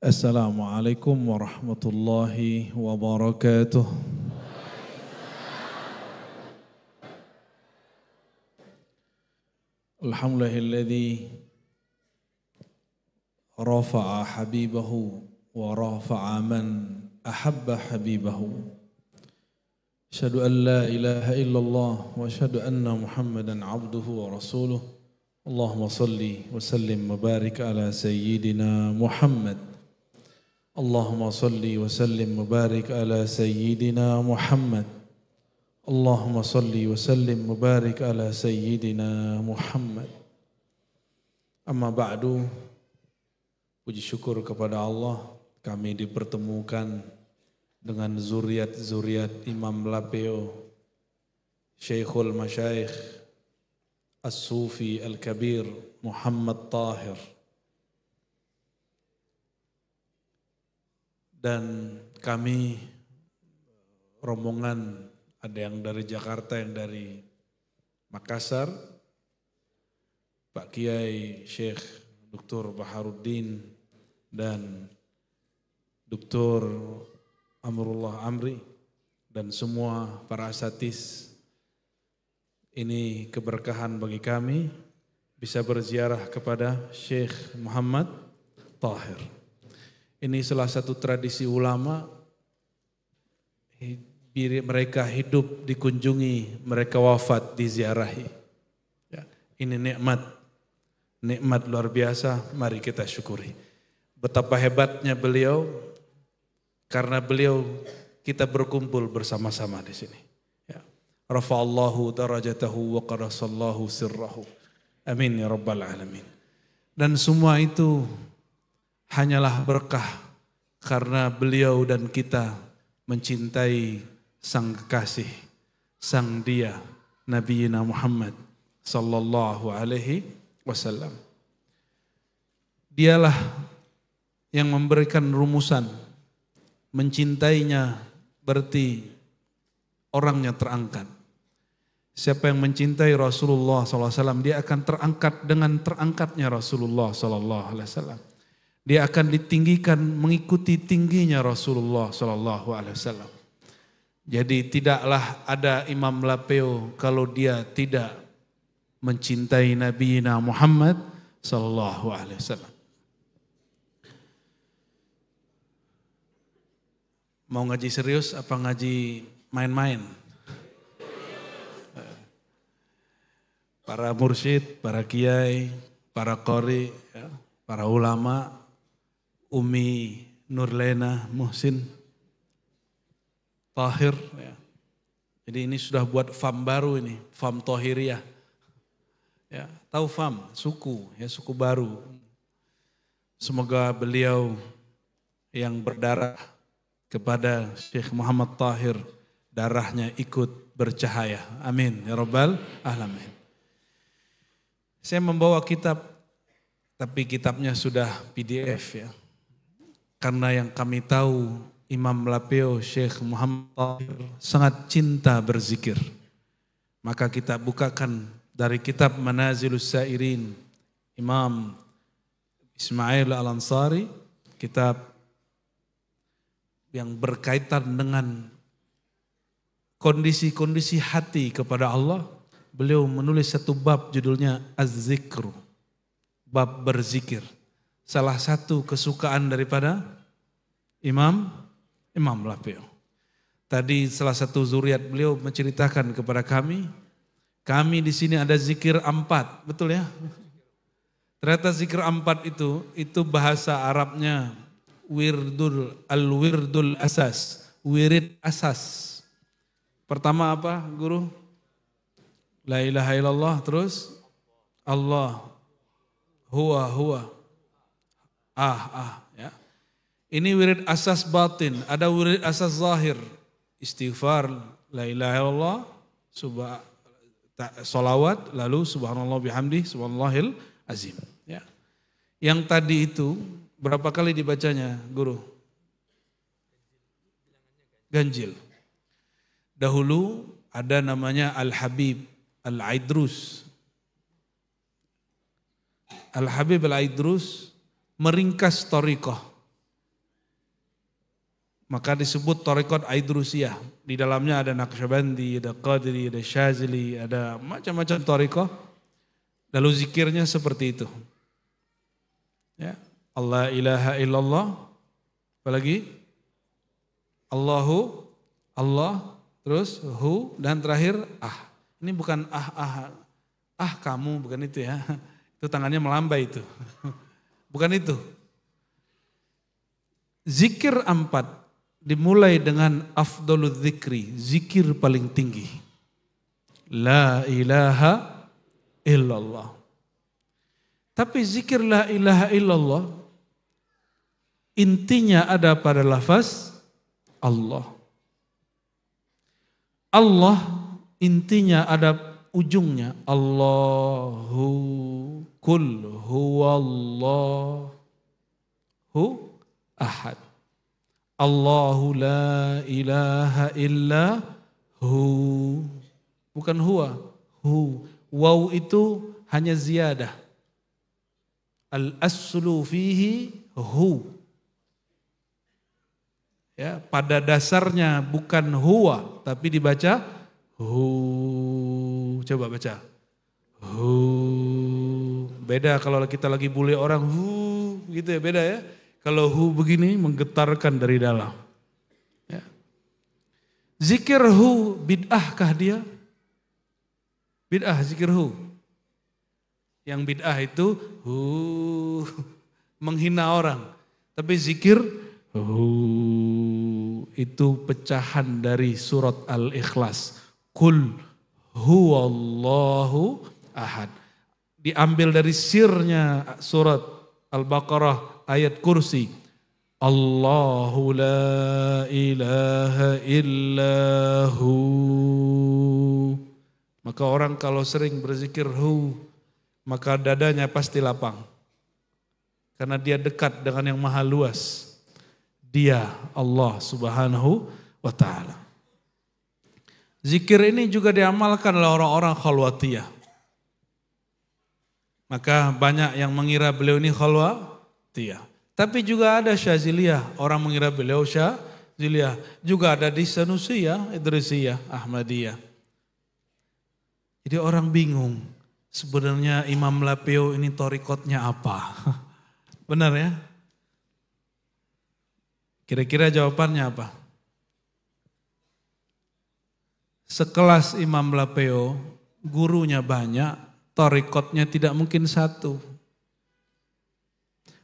Assalamualaikum warahmatullahi wabarakatuh. Alhamdulillahilladzi rafa'a habibahu wa rafa'a man ahabba habibahu. Asyhadu an la ilaha illallah wa asyhadu anna Muhammadan abduhu wa rasuluh. Allahumma salli wa sallim wa barik ala sayyidina Muhammad. Allahumma salli wa sallim wa barik ala sayyidina Muhammad. Allahumma salli wa sallim wa barik ala sayyidina Muhammad. Amma ba'du, puji syukur kepada Allah kami dipertemukan dengan zuriat-zuriat Imam Lapeo, Syekhul Masyayikh As-Sufi Al-Kabir Muhammad Tahir. Dan kami rombongan, ada yang dari Jakarta, yang dari Makassar, Pak Kiai Syekh Dr. Baharuddin dan Dr. Amrullah Amri dan semua para asatidz. Ini keberkahan bagi kami bisa berziarah kepada Syekh Muhammad Tahir. Ini salah satu tradisi ulama, mereka hidup dikunjungi, mereka wafat diziarahi. Ya, ini nikmat luar biasa, mari kita syukuri. Betapa hebatnya beliau, karena beliau kita berkumpul bersama-sama di sini. Ya. Rafa'allahu darajatahu wa qarasallahu sirrahu. Amin ya rabbal alamin. Dan semua itu hanyalah berkah karena beliau dan kita mencintai sang kekasih, sang dia, Nabi Muhammad sallallahu alaihi wasallam. Dialah yang memberikan rumusan, mencintainya berarti orangnya terangkat. Siapa yang mencintai Rasulullah SAW, dia akan terangkat dengan terangkatnya Rasulullah SAW. Dia akan ditinggikan mengikuti tingginya Rasulullah SAW. Jadi tidaklah ada Imam Lapeo kalau dia tidak mencintai Nabi Muhammad SAW. Mau ngaji serius apa ngaji main-main? Para mursyid, para kiai, para qori, ya, para ulama, Umi Nurlena Muhsin Tahir. Ya. Jadi ini sudah buat FAM baru ini, FAM Tahiriyah. Ya, tahu FAM, suku, ya suku baru. Semoga beliau yang berdarah kepada Syekh Muhammad Tahir, darahnya ikut bercahaya. Amin ya rabbal alamin. Saya membawa kitab, tapi kitabnya sudah PDF ya. Karena yang kami tahu Imam Lapeo Syekh Muhammad Tahir sangat cinta berzikir. Maka kita bukakan dari kitab Manazilus Sairin Imam Ismail Al-Ansari, kitab yang berkaitan dengan kondisi-kondisi hati kepada Allah. Beliau menulis satu bab judulnya Az-Zikru, bab berzikir. Salah satu kesukaan daripada Imam Lapeo. Tadi salah satu zuriat beliau menceritakan kepada kami di sini ada zikir 4, betul ya? Ternyata zikir 4 itu bahasa Arabnya wirdul asas, wirid asas. Pertama apa, guru? La ilaha illallah, terus Allah, huwa. Ya. Ini wirid asas batin, ada wirid asas zahir. Istighfar, la ilaha illallah, salawat, lalu subhanallah bihamdi, subhanallahil azim. Ya. Yang tadi itu berapa kali dibacanya, guru? Ganjil. Dahulu ada namanya Al-Habib Al-Aidrus. Al-Habib Al-Aidrus meringkas thariqah. Maka disebut Thariqat Aidrusiyah. Di dalamnya ada Naqsyabandi, ada Qadri, ada Syazili, ada macam-macam thariqah. Lalu zikirnya seperti itu. Ya, Allah ilaha illallah. Apalagi? Allahu, Allah, terus hu, dan terakhir ah. Ini bukan kamu, bukan itu ya. Itu tangannya melambai itu. Bukan itu. Zikir 4 dimulai dengan afdalul zikri, zikir paling tinggi. La ilaha illallah. Tapi zikir la ilaha illallah intinya ada pada lafaz Allah. Allah intinya ada ujungnya. Allahu kul huwallahu ahad. Allahu la ilaha illa hu. Bukan huwa, hu. Waw itu hanya ziyadah. Al-aslu fihi hu. Ya, pada dasarnya bukan huwa, tapi dibaca hu. Coba baca. Hu. Beda kalau kita lagi bully orang, hu, gitu ya, beda ya. Kalau hu begini menggetarkan dari dalam. Ya. Zikir hu bid'ahkah dia? Bid'ah zikir hu. Yang bid'ah itu hu menghina orang. Tapi zikir hu itu pecahan dari surat Al-Ikhlas. Kul huwallahu ahad. Diambil dari sirnya surat Al-Baqarah ayat kursi. Allahu la ilaha illahu. Maka orang kalau sering berzikir hu, maka dadanya pasti lapang. Karena dia dekat dengan yang maha luas. Dia Allah subhanahu wa ta'ala. Zikir ini juga diamalkan oleh orang-orang khalwatiyah. Maka banyak yang mengira beliau ini khalwatiyah. Tapi juga ada Syaziliyah, orang mengira beliau Syaziliyah. Juga ada di Sanusiyah, Idrisiyah, Ahmadiyah. Jadi orang bingung, sebenarnya Imam Lapeo ini thariqatnya apa? Benar ya? Kira-kira jawabannya apa? Sekelas Imam Lapeo, gurunya banyak, thariqatnya tidak mungkin satu.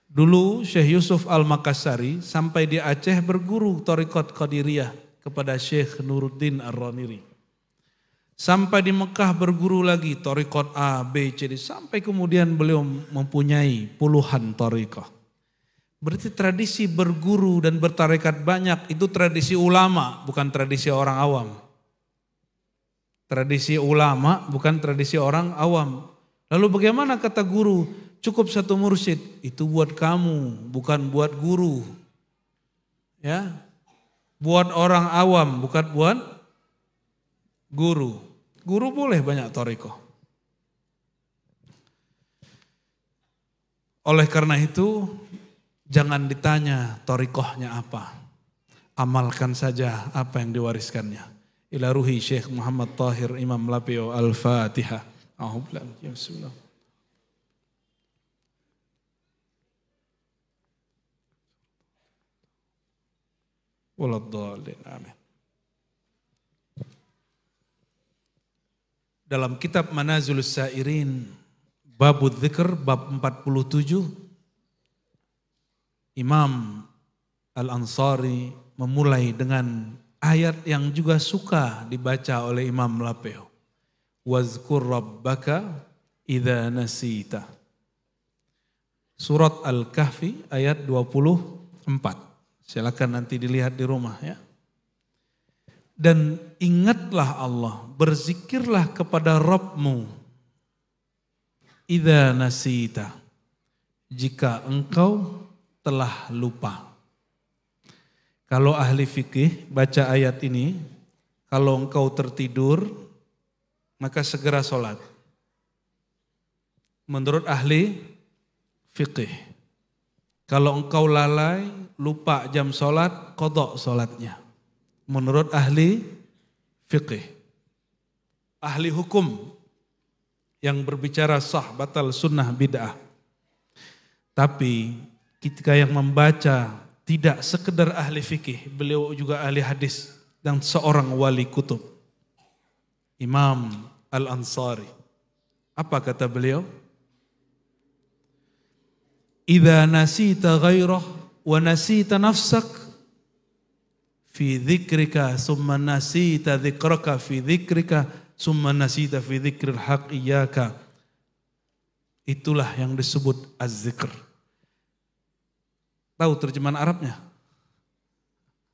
Dulu Syekh Yusuf Al-Makassari sampai di Aceh berguru thariqat Qadiriyah kepada Syekh Nuruddin Ar-Raniri. Sampai di Mekah berguru lagi thariqat A, B, C, D. Sampai kemudian beliau mempunyai puluhan thariqah. Berarti tradisi berguru dan bertarekat banyak itu tradisi ulama, bukan tradisi orang awam. Tradisi ulama bukan tradisi orang awam. Lalu bagaimana kata guru? Cukup satu mursyid, itu buat kamu, bukan buat guru. Ya, buat orang awam, bukan buat guru. Guru boleh banyak thariqah. Oleh karena itu, jangan ditanya thariqahnya apa. Amalkan saja apa yang diwariskannya. Ila ruhi Syekh Muhammad Tahir Imam Lapeo Al-Fatihah. Bismillah. Waladhdallin. Amin. Dalam kitab Manazilus Sairin Babul Dzikr bab 47 Imam Al-Ansari memulai dengan ayat yang juga suka dibaca oleh Imam Lapeo. Wazkur rabbaka idza nasita. Surat Al-Kahfi ayat 24. Silakan nanti dilihat di rumah ya. Dan ingatlah Allah, berzikirlah kepada Rabbmu. Idza nasita. Jika engkau telah lupa. Kalau ahli fikih baca ayat ini, kalau engkau tertidur, maka segera sholat. Menurut ahli fikih. Kalau engkau lalai, lupa jam sholat, qadha sholatnya. Menurut ahli fiqih. Ahli hukum yang berbicara sah, batal, sunnah, bid'ah. Tapi ketika yang membaca tidak sekedar ahli fikih, beliau juga ahli hadis dan seorang wali kutub. Imam Al-Ansari. Apa kata beliau? Idza nasita ghairah wa nasita nafsak fi dzikrika summa nasita dzikraka fi dzikrika summa nasita fi dzikril haq iyyaka. Itulah yang disebut az-zikr. Tahu terjemahan Arabnya?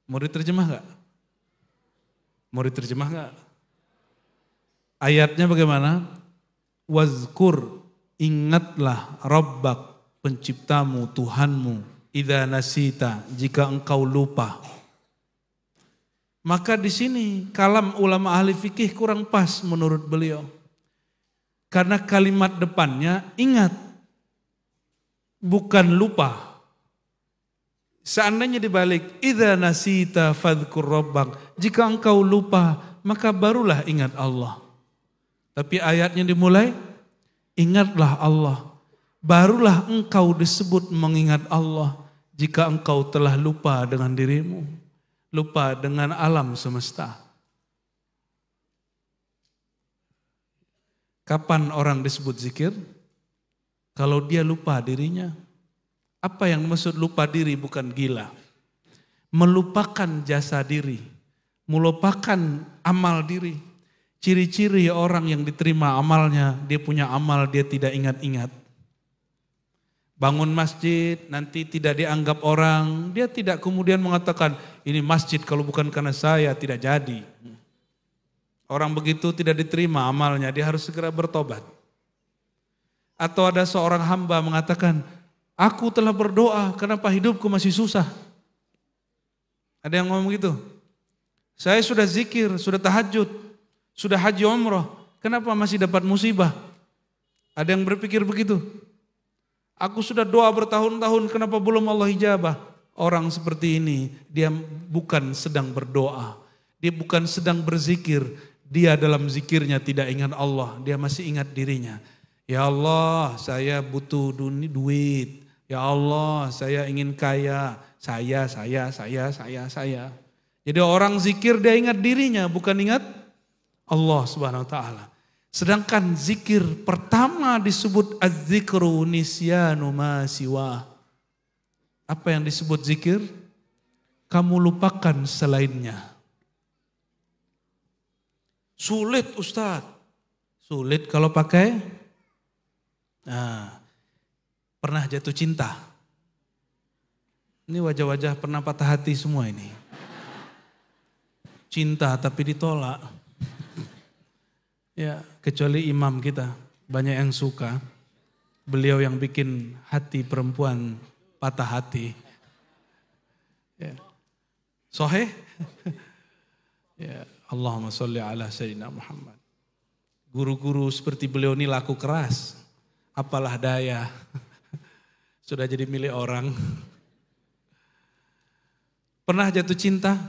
Mau diterjemah enggak? Mau diterjemah enggak? Ayatnya bagaimana? Wazkur, ingatlah Rabbak, penciptamu, Tuhanmu, idza nasita, jika engkau lupa. Maka di sini kalam ulama ahli fikih kurang pas menurut beliau. Karena kalimat depannya ingat, bukan lupa. Seandainya dibalik, idza nasita fadhkur rabbak, jika engkau lupa, maka barulah ingat Allah. Tapi ayatnya dimulai, ingatlah Allah. Barulah engkau disebut mengingat Allah jika engkau telah lupa dengan dirimu, lupa dengan alam semesta. Kapan orang disebut zikir? Kalau dia lupa dirinya. Apa yang maksud lupa diri? Bukan gila. Melupakan jasa diri, melupakan amal diri. Ciri-ciri orang yang diterima amalnya, dia punya amal, dia tidak ingat-ingat. Bangun masjid, nanti tidak dianggap orang, dia tidak kemudian mengatakan, ini masjid kalau bukan karena saya tidak jadi. Orang begitu tidak diterima amalnya, dia harus segera bertobat. Atau ada seorang hamba mengatakan, aku telah berdoa, kenapa hidupku masih susah? Ada yang ngomong gitu. Saya sudah zikir, sudah tahajud, sudah haji umrah, kenapa masih dapat musibah? Ada yang berpikir begitu. Aku sudah doa bertahun-tahun, kenapa belum Allah ijabah? Orang seperti ini, dia bukan sedang berdoa. Dia bukan sedang berzikir. Dia dalam zikirnya tidak ingat Allah. Dia masih ingat dirinya. Ya Allah, saya butuh duit. Ya Allah, saya ingin kaya. Saya. Jadi orang zikir dia ingat dirinya, bukan ingat Allah Subhanahu wa taala. Sedangkan zikir pertama disebut az-zikru nisyanu ma siwa. Apa yang disebut zikir? Kamu lupakan selainnya. Sulit Ustaz. Sulit kalau pakai pernah jatuh cinta. Ini wajah-wajah pernah patah hati semua ini. Cinta tapi ditolak. Ya, kecuali imam kita, banyak yang suka. Beliau yang bikin hati perempuan patah hati. Ya. Sahih? Ya, Allahumma sholli ala sayyidina Muhammad. Guru-guru seperti beliau ini laku keras. Apalah daya. Sudah jadi milik orang. Pernah jatuh cinta?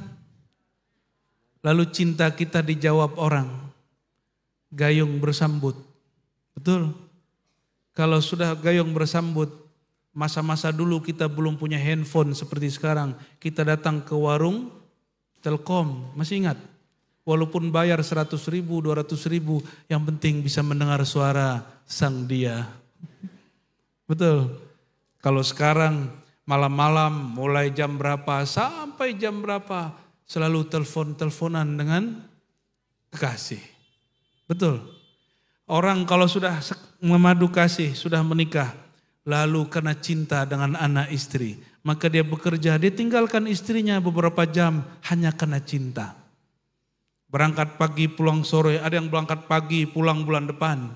Lalu cinta kita dijawab orang. Gayung bersambut. Betul? Kalau sudah gayung bersambut, masa-masa dulu kita belum punya handphone seperti sekarang. Kita datang ke warung Telkom, masih ingat? Walaupun bayar 100 ribu, 200 ribu, yang penting bisa mendengar suara sang dia. Betul? Kalau sekarang malam-malam mulai jam berapa sampai jam berapa selalu telepon-teleponan dengan kekasih. Betul. Orang kalau sudah memadu kasih, sudah menikah, lalu karena cinta dengan anak istri, maka dia bekerja, dia tinggalkan istrinya beberapa jam hanya karena cinta. Berangkat pagi pulang sore, ada yang berangkat pagi pulang bulan depan.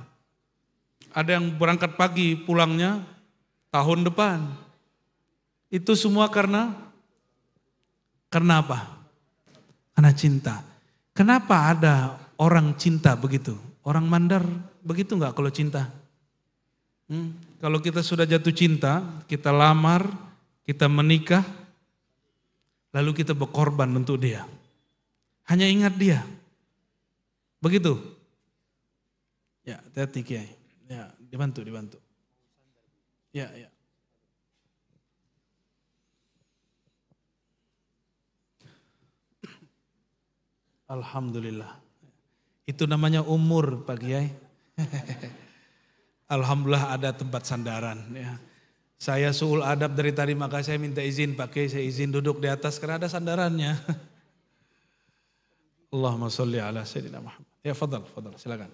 Ada yang berangkat pagi pulangnya tahun depan. Itu semua karena apa? Karena cinta. Kenapa ada orang cinta begitu? Orang mandar begitu enggak kalau cinta? Kalau kita sudah jatuh cinta, kita lamar, kita menikah, Lalu kita berkorban untuk dia. Hanya ingat dia. Begitu. Ya, hati-hati Kiai. Ya, dibantu. Ya. Alhamdulillah. Itu namanya umur Pak Kiai. Alhamdulillah ada tempat sandaran. Ya. Saya suul adab dari tadi, maka saya minta izin Pak Kiai, saya izin duduk di atas karena ada sandarannya. Allahumma sholli ala sayyidina Muhammad. Ya fadal, silakan.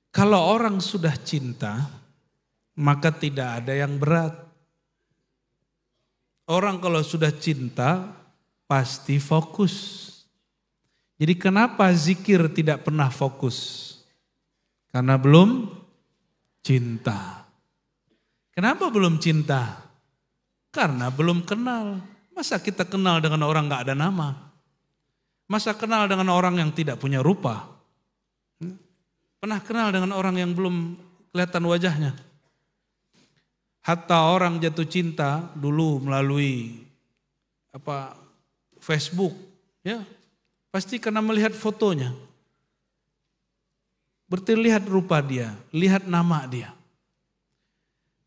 Kalau orang sudah cinta, maka tidak ada yang berat. Orang kalau sudah cinta, pasti fokus. Jadi kenapa zikir tidak pernah fokus? Karena belum cinta. Kenapa belum cinta? Karena belum kenal. Masa kita kenal dengan orang gak ada nama? Masa kenal dengan orang yang tidak punya rupa? Pernah kenal dengan orang yang belum kelihatan wajahnya? Hatta orang jatuh cinta dulu melalui Facebook, ya pasti karena melihat fotonya. Berarti lihat rupa dia, lihat nama dia.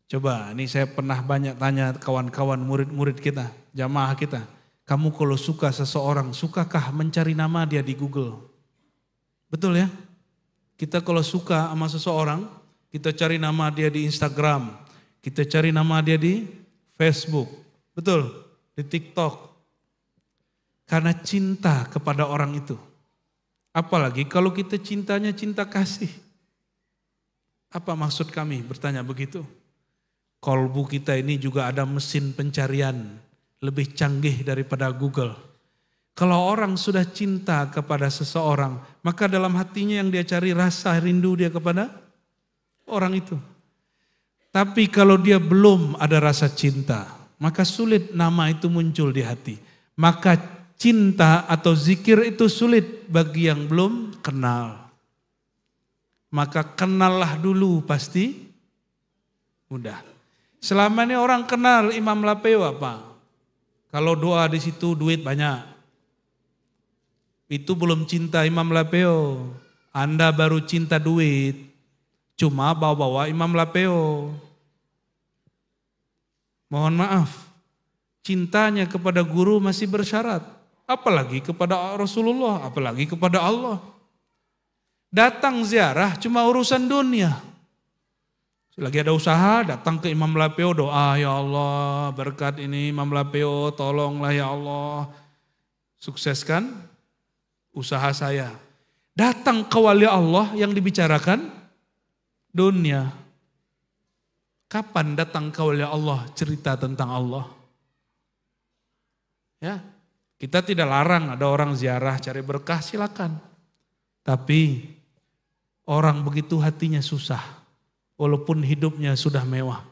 Coba, ini saya pernah banyak tanya kawan-kawan murid-murid kita, jamaah kita. Kamu kalau suka seseorang, sukakah mencari nama dia di Google? Betul ya? Kita kalau suka sama seseorang, kita cari nama dia di Instagram, kita cari nama dia di Facebook, betul? Di TikTok. Karena cinta kepada orang itu. Apalagi kalau kita cintanya cinta kasih. Apa maksud kami bertanya begitu? Kolbu kita ini juga ada mesin pencarian lebih canggih daripada Google. Kalau orang sudah cinta kepada seseorang, maka dalam hatinya yang dia cari rasa rindu dia kepada orang itu. Tapi kalau dia belum ada rasa cinta, maka sulit nama itu muncul di hati. Maka cinta atau zikir itu sulit bagi yang belum kenal. Maka kenallah dulu pasti mudah. Selama ini orang kenal Imam Lapeo apa? Kalau doa di situ duit banyak. Itu belum cinta Imam Lapeo. Anda baru cinta duit. Cuma bawa-bawa Imam Lapeo. Mohon maaf. Cintanya kepada guru masih bersyarat. Apalagi kepada Rasulullah, apalagi kepada Allah. Datang ziarah cuma urusan dunia. Lagi ada usaha, datang ke Imam Lapeo, doa, ya Allah berkat ini Imam Lapeo, tolonglah ya Allah. Sukseskan usaha saya. Datang ke wali Allah yang dibicarakan dunia. Kapan datang ke wali Allah cerita tentang Allah? Ya. Kita tidak larang ada orang ziarah cari berkah, silakan. Tapi orang begitu hatinya susah, walaupun hidupnya sudah mewah.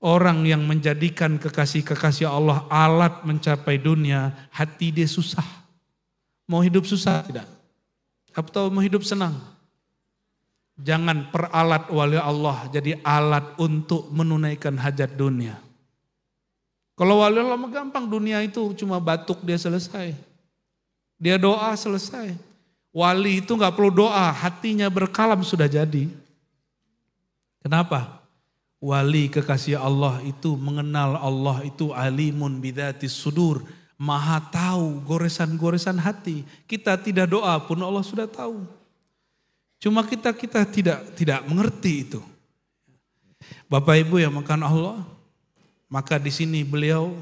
Orang yang menjadikan kekasih-kekasih Allah alat mencapai dunia, hati dia susah. Mau hidup susah tidak? Atau mau hidup senang? Jangan peralat wali Allah jadi alat untuk menunaikan hajat dunia. Kalau wali Allah gampang, dunia itu cuma batuk dia selesai. Dia doa selesai. Wali itu gak perlu doa, hatinya berkalam sudah jadi. Kenapa? Wali kekasih Allah itu mengenal Allah itu alimun bidzatis sudur. Maha tahu goresan-goresan hati. Kita tidak doa pun Allah sudah tahu. Cuma kita tidak mengerti itu. Bapak Ibu yang makan Allah, maka di sini beliau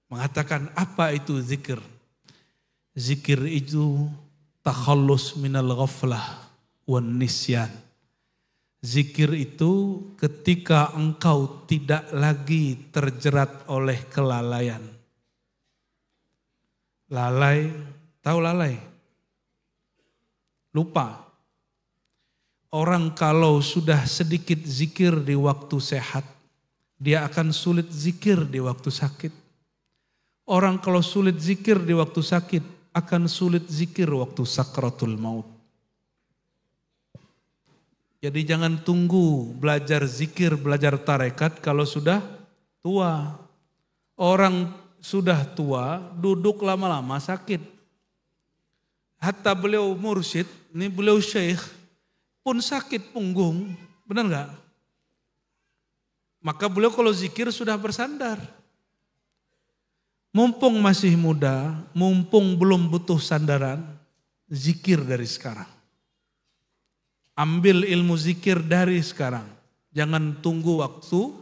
mengatakan apa itu zikir. Zikir itu takhallus minal ghaflah wan nisyan. Zikir itu ketika engkau tidak lagi terjerat oleh kelalaian. Lalai, tahu lalai? Lupa. Orang kalau sudah sedikit zikir di waktu sehat, dia akan sulit zikir di waktu sakit. Orang kalau sulit zikir di waktu sakit, akan sulit zikir waktu sakratul maut. Jadi jangan tunggu belajar zikir, belajar tarekat kalau sudah tua. Orang sudah tua, duduk lama-lama sakit. Hatta beliau mursyid, ini beliau syekh, pun sakit punggung. Benar nggak? Maka beliau kalau zikir sudah bersandar. Mumpung masih muda, mumpung belum butuh sandaran, zikir dari sekarang. Ambil ilmu zikir dari sekarang. Jangan tunggu waktu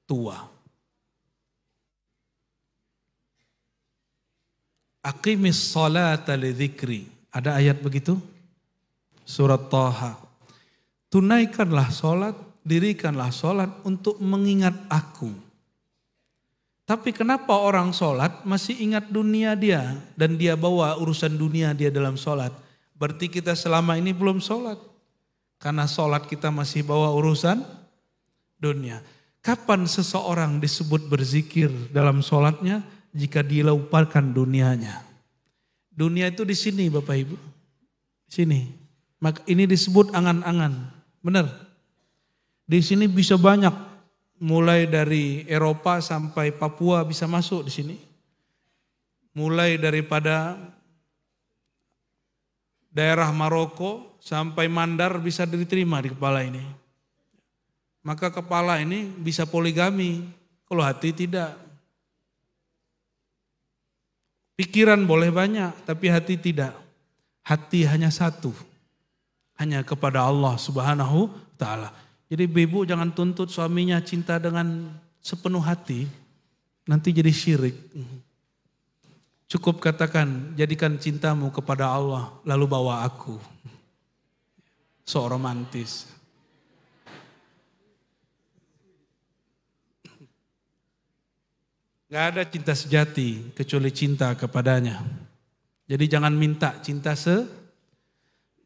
tua. Aqimis salata li dzikri. Ada ayat begitu? Surat Thaha. Tunaikanlah salat, dirikanlah salat untuk mengingat aku. Tapi kenapa orang salat masih ingat dunia dia dan dia bawa urusan dunia dia dalam salat? Berarti kita selama ini belum salat. Karena salat kita masih bawa urusan dunia. Kapan seseorang disebut berzikir dalam salatnya? Jika dia lupakan dunianya. Dunia itu di sini Bapak Ibu. Sini. Maka ini disebut angan-angan. Benar. Di sini bisa banyak. Mulai dari Eropa sampai Papua bisa masuk di sini. Mulai daripada daerah Maroko sampai Mandar bisa diterima di kepala ini. Maka kepala ini bisa poligami. Kalau hati tidak. Pikiran boleh banyak, tapi hati tidak. Hati hanya satu. Hanya kepada Allah Subhanahu wa ta'ala. Jadi ibu jangan tuntut suaminya cinta dengan sepenuh hati. Nanti jadi syirik. Cukup katakan, jadikan cintamu kepada Allah, lalu bawa aku. So romantis. Gak ada cinta sejati kecuali cinta kepadanya. Jadi jangan minta cinta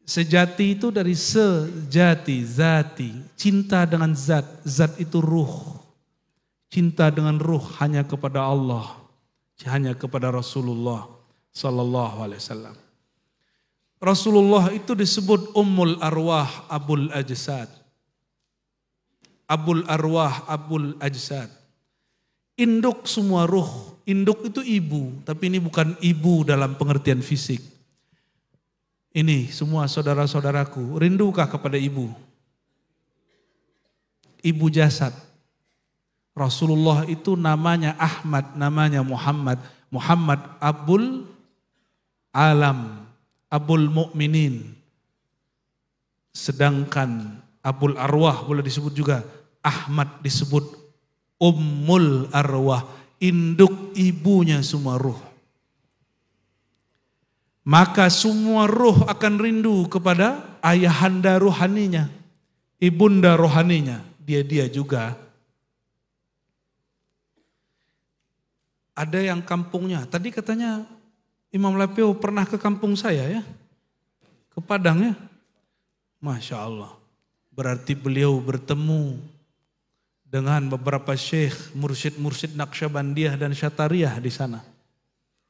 sejati itu dari sejati, zati. Cinta dengan zat, zat itu ruh. Cinta dengan ruh hanya kepada Allah, hanya kepada Rasulullah sallallahu alaihi wasallam. Rasulullah itu disebut Ummul Arwah Abul Ajsad. Abul Arwah Abul Ajsad. Induk semua ruh, induk itu ibu, tapi ini bukan ibu dalam pengertian fisik. Ini semua saudara-saudaraku, rindukah kepada ibu? Ibu jasad. Rasulullah itu namanya Ahmad, namanya Muhammad. Muhammad Abul Alam, Abul Mu'minin. Sedangkan Abul Arwah boleh disebut juga, Ahmad disebut Ummul Arwah, induk ibunya semua ruh. Maka semua ruh akan rindu kepada ayahanda rohaninya, ibunda rohaninya, dia juga. Ada yang kampungnya, tadi katanya Imam Lapeo pernah ke kampung saya ya, ke Padang ya. Masya Allah, berarti beliau bertemu dengan beberapa syekh, mursyid-mursyid Naqsyabandiyah dan Syatariyah di sana.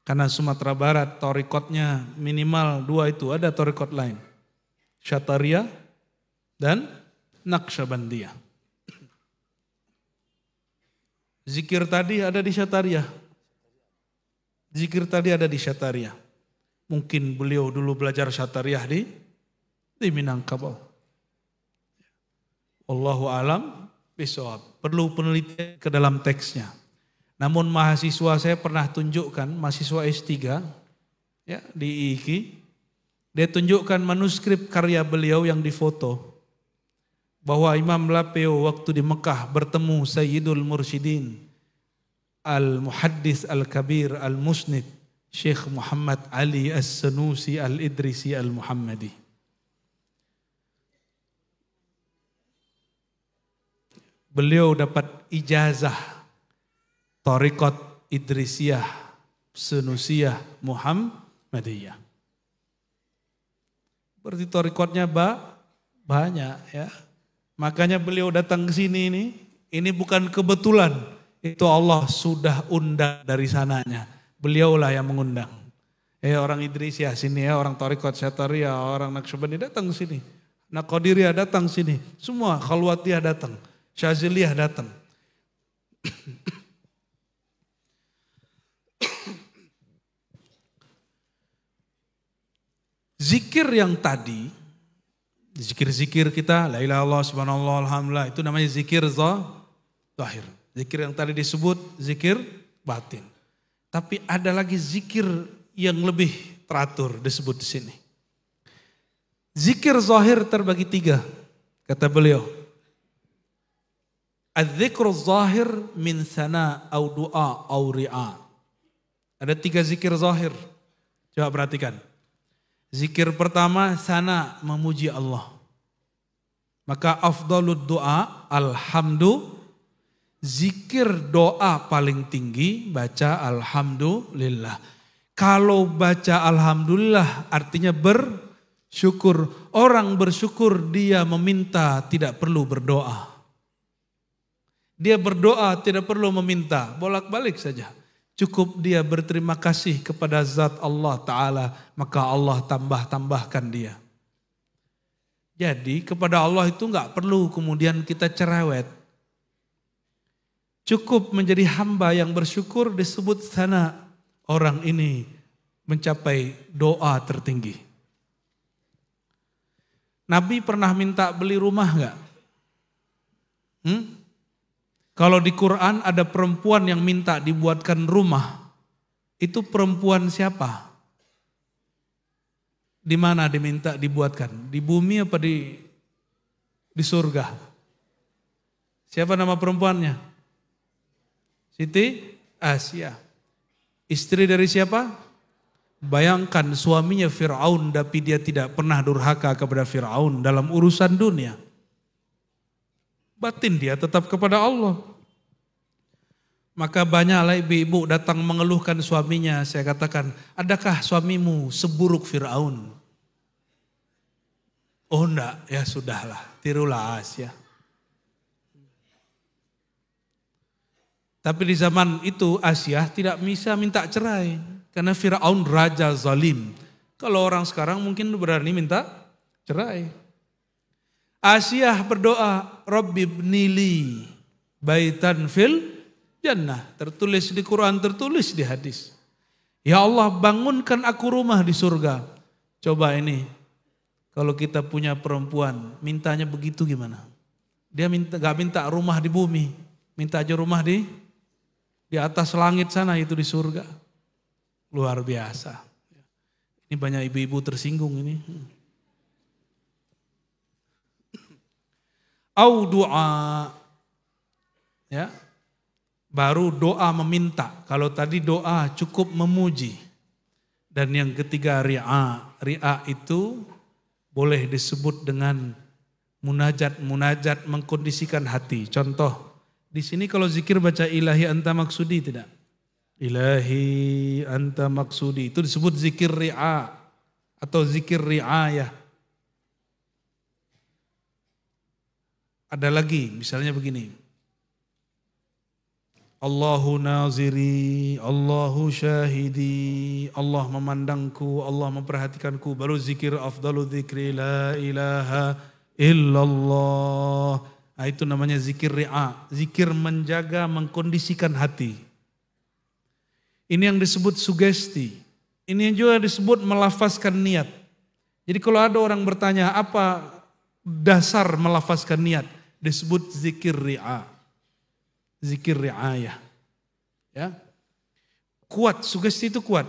Karena Sumatera Barat torikotnya minimal 2 itu, ada torikot lain. Syatariyah dan Naqsyabandiyah. Zikir tadi ada di Syatariyah. Zikir tadi ada di Syatariyah. Mungkin beliau dulu belajar Syatariyah di Minangkabau. Wallahu alam. Perlu penelitian ke dalam teksnya. Namun mahasiswa saya pernah tunjukkan, mahasiswa S3 ya, di IIKI, dia tunjukkan manuskrip karya beliau yang difoto. Bahwa Imam Lapeo waktu di Mekah bertemu Sayyidul Mursyidin, Al-Muhaddis Al-Kabir Al-Musnid, Syekh Muhammad Ali As-Sanusi Al-Idrisi Al-Muhammadi. Beliau dapat ijazah Thariqat Idrisiyah Sunusiyah Muhammadiyah. Berarti thariqatnya banyak ya. Makanya beliau datang ke sini ini bukan kebetulan. Itu Allah sudah undang dari sananya. Beliaulah yang mengundang. Orang Idrisiyah sini ya, orang Thariqat Syatariyah, orang Naqsyabandi datang ke sini. Naqadiriyah datang sini. Semua Khalwatiyah datang. Syaziliyah datang. Zikir yang tadi, zikir-zikir kita, la ilaha illallah, subhanallah, alhamdulillah, itu namanya zikir zahir. Zikir yang tadi disebut zikir batin. Tapi ada lagi zikir yang lebih teratur disebut di sini. Zikir zahir terbagi 3, kata beliau. Az-zikru zahir min sana au du'a au ri'a. Ada 3 zikir zahir. Coba perhatikan. Zikir pertama sana memuji Allah. Maka afdalud du'a alhamdulillah. Zikir doa paling tinggi baca alhamdulillah. Kalau baca alhamdulillah artinya bersyukur. Orang bersyukur dia meminta tidak perlu berdoa. Dia berdoa tidak perlu meminta, bolak-balik saja. Cukup dia berterima kasih kepada zat Allah Ta'ala, maka Allah tambahkan dia. Jadi kepada Allah itu enggak perlu kemudian kita cerewet. Cukup menjadi hamba yang bersyukur disebut sana. Orang ini mencapai doa tertinggi. Nabi pernah minta beli rumah enggak? Kalau di Quran ada perempuan yang minta dibuatkan rumah, itu perempuan siapa? Di mana diminta dibuatkan? Di bumi apa di surga? Siapa nama perempuannya? Siti Asia. Istri dari siapa? Bayangkan suaminya Fir'aun, tapi dia tidak pernah durhaka kepada Fir'aun dalam urusan dunia. Batin dia tetap kepada Allah. Maka banyaklah ibu-ibu datang mengeluhkan suaminya. Saya katakan, adakah suamimu seburuk Fir'aun? Oh enggak, ya sudahlah, tirulah Asia. Tapi di zaman itu Asia tidak bisa minta cerai. Karena Fir'aun raja zalim. Kalau orang sekarang mungkin berani minta cerai. Asia berdoa, Rabbi bnili baitan fil jannah. Tertulis di Quran, tertulis di hadis. Ya Allah, bangunkan aku rumah di surga. Coba ini, kalau kita punya perempuan, mintanya begitu gimana? Dia gak minta rumah di bumi, minta aja rumah di atas langit sana, itu di surga. Luar biasa. Ini banyak ibu-ibu tersinggung ini. Au doa, ya, baru doa meminta. Kalau tadi doa cukup memuji. Dan yang ketiga ri'a. Ri'a itu boleh disebut dengan munajat mengkondisikan hati. Contoh, di sini kalau zikir baca ilahi anta maksudi tidak? Ilahi anta maksudi itu disebut zikir ri'a atau zikir ri'ayah. Ada lagi, misalnya begini. Allahu naziri, Allahu syahidi, Allah memandangku, Allah memperhatikanku. Baru zikir afdalu dzikri la ilaha illallah. Nah, itu namanya zikir ri'a. Zikir menjaga, mengkondisikan hati. Ini yang disebut sugesti. Ini yang juga disebut melafazkan niat. Jadi kalau ada orang bertanya apa dasar melafazkan niat? Disebut zikir ri'a. Zikir ri'ayah. Ya. Kuat, sugesti itu kuat.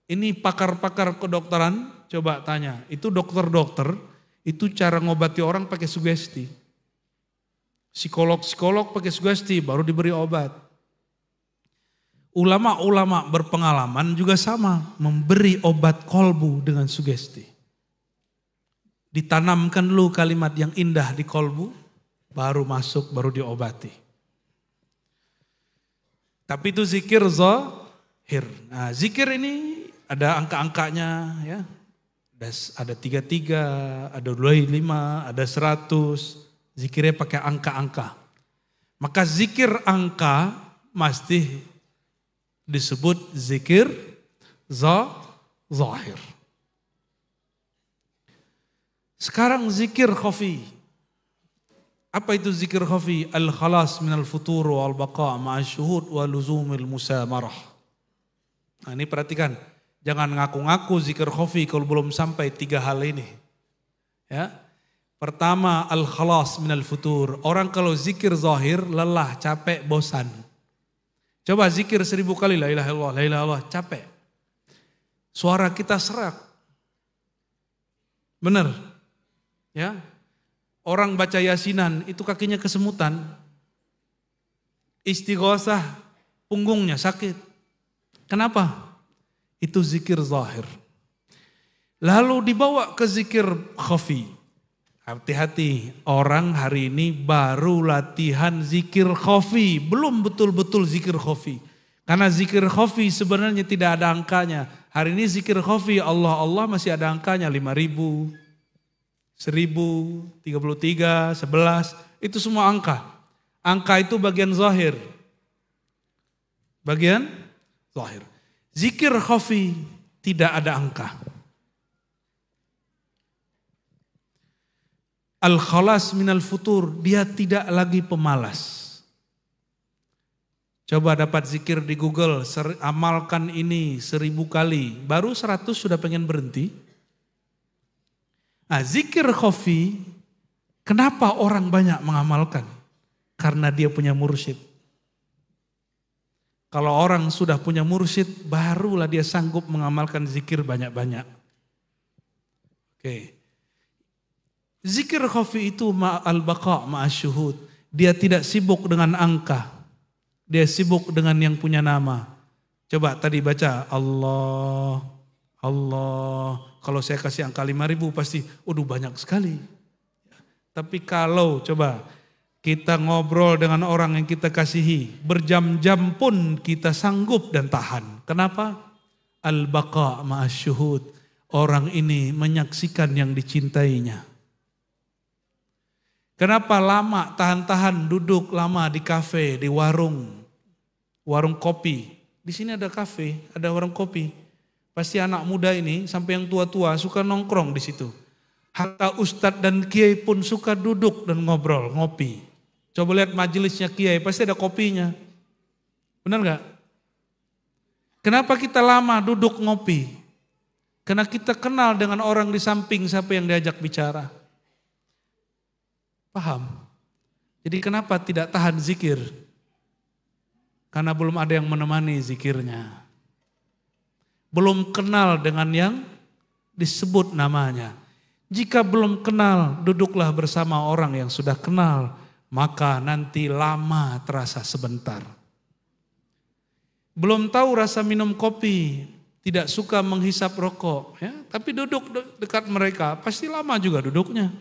Ini pakar-pakar kedokteran, coba tanya. Itu dokter-dokter, itu cara ngobati orang pakai sugesti. Psikolog-psikolog pakai sugesti, baru diberi obat. Ulama-ulama berpengalaman juga sama, memberi obat kolbu dengan sugesti. Ditanamkan dulu kalimat yang indah di kolbu, baru masuk, baru diobati. Tapi itu zikir zahir. Nah, zikir ini ada angka-angkanya, ya. Ada 33, ada 25, ada 100. Zikirnya pakai angka-angka. Maka zikir angka mesti disebut zikir zahir. Sekarang zikir khafi. Apa itu zikir khafi? Al-khalas minal futur wal baqa' ma'asyuhud wa luzumil musamarah. Nah ini perhatikan. Jangan ngaku-ngaku zikir khafi kalau belum sampai 3 hal ini. Ya. Pertama, al-khalas minal futur. Orang kalau zikir zahir, lelah, capek, bosan. Coba zikir 1000 kali, la ilaha illallah, la ilaha illallah, capek. Suara kita serak. Benar? Ya. Orang baca yasinan, itu kakinya kesemutan. Istighosah, punggungnya sakit. Kenapa? Itu zikir zahir. Lalu dibawa ke zikir khafi. Hati-hati, orang hari ini baru latihan zikir khafi, belum betul-betul zikir khafi. Karena zikir khafi sebenarnya tidak ada angkanya. Hari ini zikir khafi Allah masih ada angkanya 5.000, 1.000, 33, 11, itu semua angka. Angka itu bagian zahir. Bagian zahir. Zikir khafi tidak ada angka. Al-khalas minal futur, dia tidak lagi pemalas. Coba dapat zikir di Google, amalkan ini 1000 kali, baru 100 sudah pengen berhenti. Nah, zikir khafi, kenapa orang banyak mengamalkan? Karena dia punya mursyid. Kalau orang sudah punya mursyid, barulah dia sanggup mengamalkan zikir banyak-banyak. Oke. Zikir khafi itu ma'al baqa' ma'asyuhud. Dia tidak sibuk dengan angka. Dia sibuk dengan yang punya nama. Coba tadi baca Allah, Allah. Kalau saya kasih angka 5.000 pasti, waduh banyak sekali. Tapi kalau coba kita ngobrol dengan orang yang kita kasihi, berjam-jam pun kita sanggup dan tahan. Kenapa? Al-baqa' ma'asyuhud. Orang ini menyaksikan yang dicintainya. Kenapa lama tahan-tahan duduk lama di kafe, di warung kopi. Di sini ada kafe, ada warung kopi. Pasti anak muda ini sampai yang tua-tua suka nongkrong di situ. Hatta ustadz dan kiai pun suka duduk dan ngobrol, ngopi. Coba lihat majelisnya kiai, pasti ada kopinya. Benar gak? Kenapa kita lama duduk ngopi? Karena kita kenal dengan orang di samping siapa yang diajak bicara. Paham? Jadi kenapa tidak tahan zikir? Karena belum ada yang menemani zikirnya. Belum kenal dengan yang disebut namanya. Jika belum kenal, duduklah bersama orang yang sudah kenal. Maka nanti lama terasa sebentar. Belum tahu rasa minum kopi, tidak suka menghisap rokok. Ya, tapi duduk dekat mereka, pasti lama juga duduknya.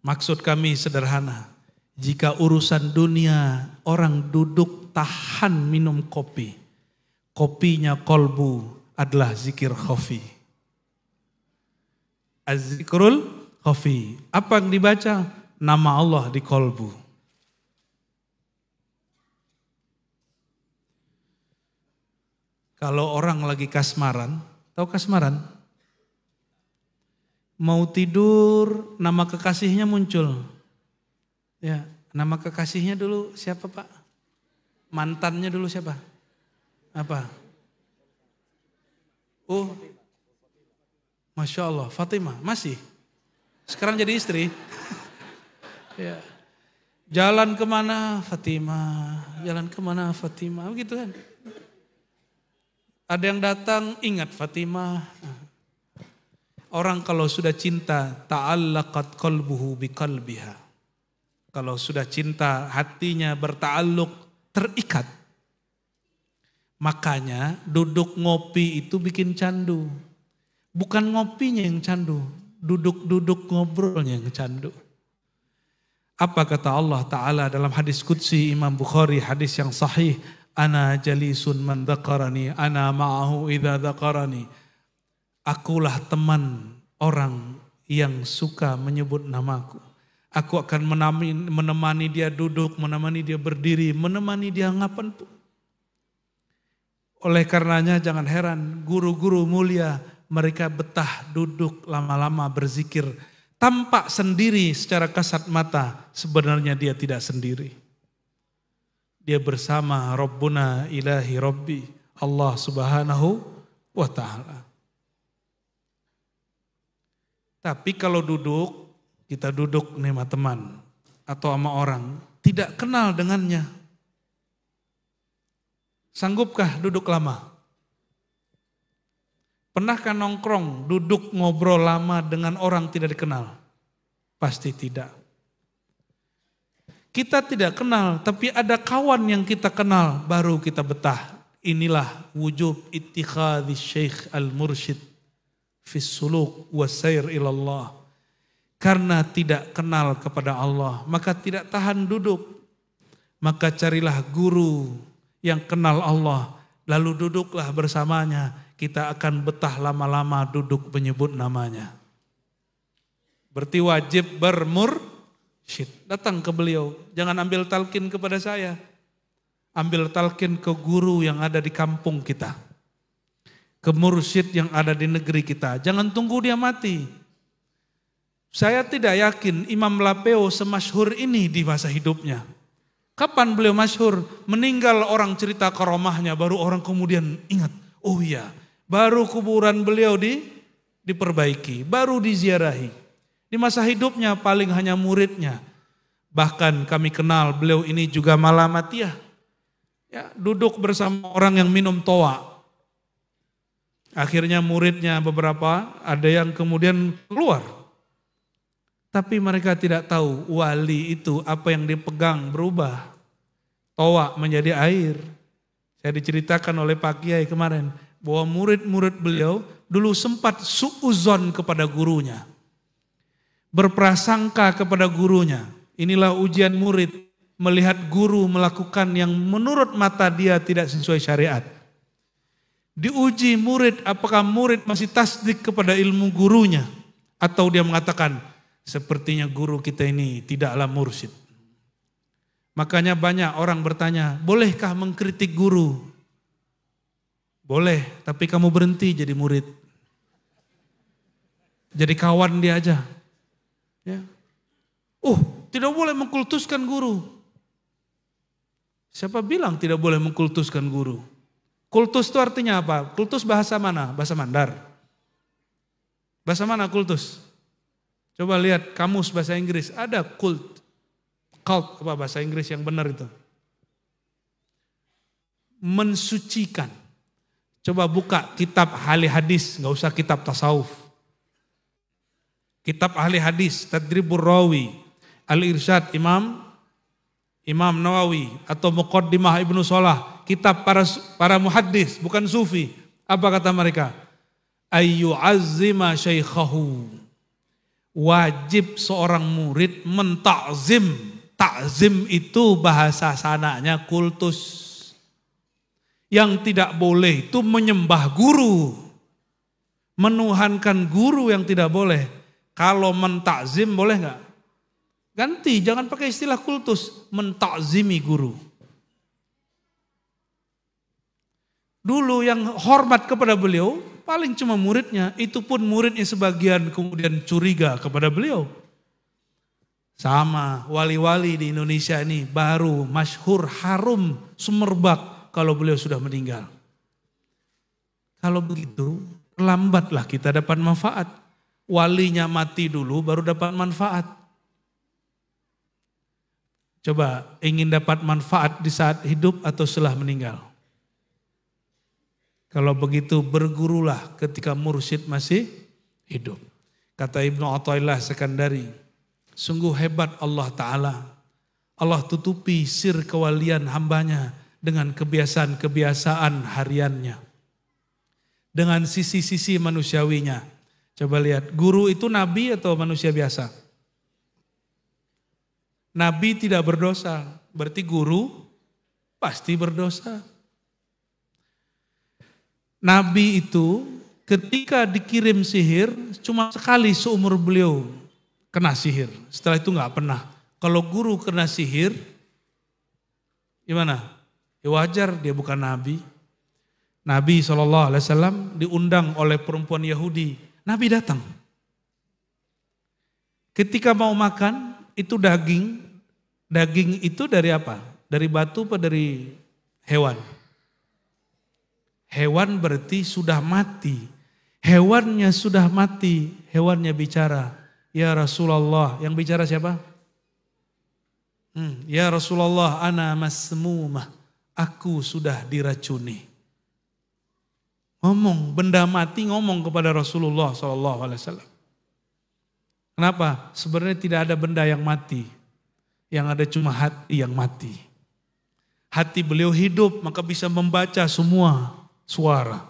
Maksud kami sederhana, jika urusan dunia orang duduk tahan minum kopi, kopinya kolbu adalah zikir khafi. Az-zikrul khafi. Apa yang dibaca? Nama Allah di kolbu. Kalau orang lagi kasmaran, tahu kasmaran? Mau tidur, nama kekasihnya muncul. Ya, nama kekasihnya dulu siapa Pak? Mantannya dulu siapa? Apa? Oh, Masya Allah, Fatimah, masih? Sekarang jadi istri? Ya. Jalan kemana Fatimah, jalan kemana Fatimah, begitu kan? Ada yang datang, ingat Fatimah. Orang kalau sudah cinta, ta'allaqat qalbuhu biqalbiha. Kalau sudah cinta, hatinya berta'alluq, terikat. Makanya duduk ngopi itu bikin candu. Bukan ngopinya yang candu, duduk-duduk ngobrolnya yang candu. Apa kata Allah Ta'ala dalam hadis Qudsi Imam Bukhari, hadis yang sahih. Ana jalisun man dhakarani, ana ma'ahu idha dhakarani. Akulah teman orang yang suka menyebut namaku. Aku akan menemani dia duduk, menemani dia berdiri, menemani dia ngapain pun. Oleh karenanya jangan heran guru-guru mulia mereka betah duduk lama-lama berzikir. Tampak sendiri secara kasat mata, sebenarnya dia tidak sendiri. Dia bersama Rabbuna ilahi Rabbi, Allah subhanahu wa ta'ala. Tapi kalau duduk, kita duduk nih sama teman atau sama orang, tidak kenal dengannya. Sanggupkah duduk lama? Pernahkah nongkrong, duduk ngobrol lama dengan orang tidak dikenal? Pasti tidak. Kita tidak kenal, tapi ada kawan yang kita kenal, baru kita betah. Inilah wujub ittikhadhi syekh al-mursyid fis suluk wasair ilallah. Karena tidak kenal kepada Allah, maka tidak tahan duduk. Maka carilah guru yang kenal Allah, lalu duduklah bersamanya. Kita akan betah lama-lama duduk menyebut namanya. Berarti wajib bermursyid. Datang ke beliau, jangan ambil talqin kepada saya. Ambil talqin ke guru yang ada di kampung kita. Ke mursyid yang ada di negeri kita. Jangan tunggu dia mati. Saya tidak yakin Imam Lapeo semasyhur ini di masa hidupnya. Kapan beliau masyhur? Meninggal orang cerita karomahnya, baru orang kemudian ingat. Oh iya, baru kuburan beliau diperbaiki, baru diziarahi. Di masa hidupnya paling hanya muridnya. Bahkan kami kenal beliau ini juga malamatiyah. Ya, duduk bersama orang yang minum toa. Akhirnya muridnya beberapa ada yang kemudian keluar. Tapi mereka tidak tahu wali itu apa yang dipegang berubah. Toa menjadi air. Saya diceritakan oleh Pak Kiai kemarin bahwa murid-murid beliau dulu sempat suuzon kepada gurunya. Berprasangka kepada gurunya. Inilah ujian murid, melihat guru melakukan yang menurut mata dia tidak sesuai syariat. Diuji murid, apakah murid masih tasdik kepada ilmu gurunya, atau dia mengatakan sepertinya guru kita ini tidaklah mursyid. Makanya banyak orang bertanya, bolehkah mengkritik guru? Boleh, tapi kamu berhenti jadi murid. Jadi kawan dia aja. Ya. Tidak boleh mengkultuskan guru. Siapa bilang tidak boleh mengkultuskan guru? Kultus itu artinya apa? Kultus bahasa mana? Bahasa Mandar. Bahasa mana kultus? Coba lihat kamus bahasa Inggris. Ada kult. Cult, apa bahasa Inggris yang benar itu? Mensucikan. Coba buka kitab ahli hadis, nggak usah kitab tasawuf. Kitab ahli hadis, Tadribur Rawi, Al-Irsyad Imam Nawawi, atau Muqaddimah Ibnu Salah, kitab para muhaddis, bukan sufi. Apa kata mereka? Ayyu azzima syaikhahu. Wajib seorang murid mentakzim. Takzim itu bahasa sananya kultus. Yang tidak boleh itu menyembah guru. Menuhankan guru yang tidak boleh. Kalau mentakzim boleh enggak? Ganti, jangan pakai istilah kultus. Mentakzimi guru. Dulu yang hormat kepada beliau, paling cuma muridnya. Itu pun muridnya sebagian kemudian curiga kepada beliau. Sama wali-wali di Indonesia ini baru masyhur harum sumerbak kalau beliau sudah meninggal. Kalau begitu, lambatlah kita dapat manfaat. Walinya mati dulu baru dapat manfaat. Coba ingin dapat manfaat di saat hidup atau setelah meninggal. Kalau begitu bergurulah ketika mursyid masih hidup. Kata Ibnu Athaillah Sekandari, sungguh hebat Allah Ta'ala. Allah tutupi sir kewalian hambanya dengan kebiasaan-kebiasaan hariannya. Dengan sisi-sisi manusiawinya. Coba lihat, guru itu nabi atau manusia biasa? Nabi tidak berdosa, berarti guru pasti berdosa. Nabi itu ketika dikirim sihir, cuma sekali seumur beliau kena sihir. Setelah itu nggak pernah. Kalau guru kena sihir, gimana? Ya wajar dia bukan nabi. Nabi SAW diundang oleh perempuan Yahudi. Nabi datang. Ketika mau makan, itu daging. Daging itu dari apa? Dari batu atau dari hewan? Hewan berarti sudah mati. Hewannya sudah mati. Hewannya bicara. Ya Rasulullah. Yang bicara siapa? Ya Rasulullah, ana masmumah. Aku sudah diracuni. Ngomong, benda mati ngomong kepada Rasulullah SAW. Kenapa? Sebenarnya tidak ada benda yang mati. Yang ada cuma hati yang mati. Hati beliau hidup, maka bisa membaca semua suara.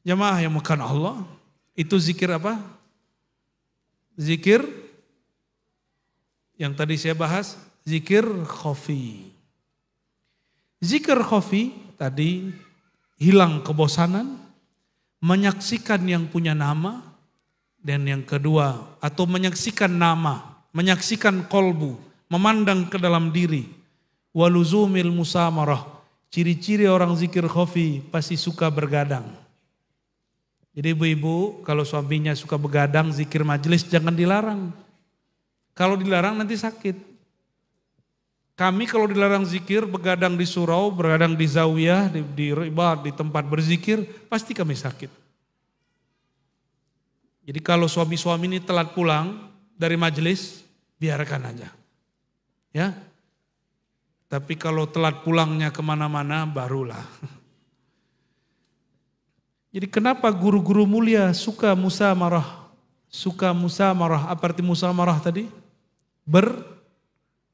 Jamaah yang makan Allah, itu zikir apa? Zikir yang tadi saya bahas, zikir khafi. Zikir khafi tadi hilang kebosanan, menyaksikan yang punya nama, dan yang kedua, atau menyaksikan nama, menyaksikan kolbu, memandang ke dalam diri. Waluzumil musamarah, ciri-ciri orang zikir khafi pasti suka bergadang. Jadi ibu-ibu kalau suaminya suka begadang zikir majelis jangan dilarang. Kalau dilarang nanti sakit. Kami kalau dilarang zikir, begadang di surau, begadang di zawiyah, di ribat, di tempat berzikir, pasti kami sakit. Jadi kalau suami-suami ini telat pulang dari majelis, biarkan aja. Ya. Tapi kalau telat pulangnya kemana-mana, barulah. Jadi kenapa guru-guru mulia suka musamarah? Suka musamarah, apa arti musamarah tadi?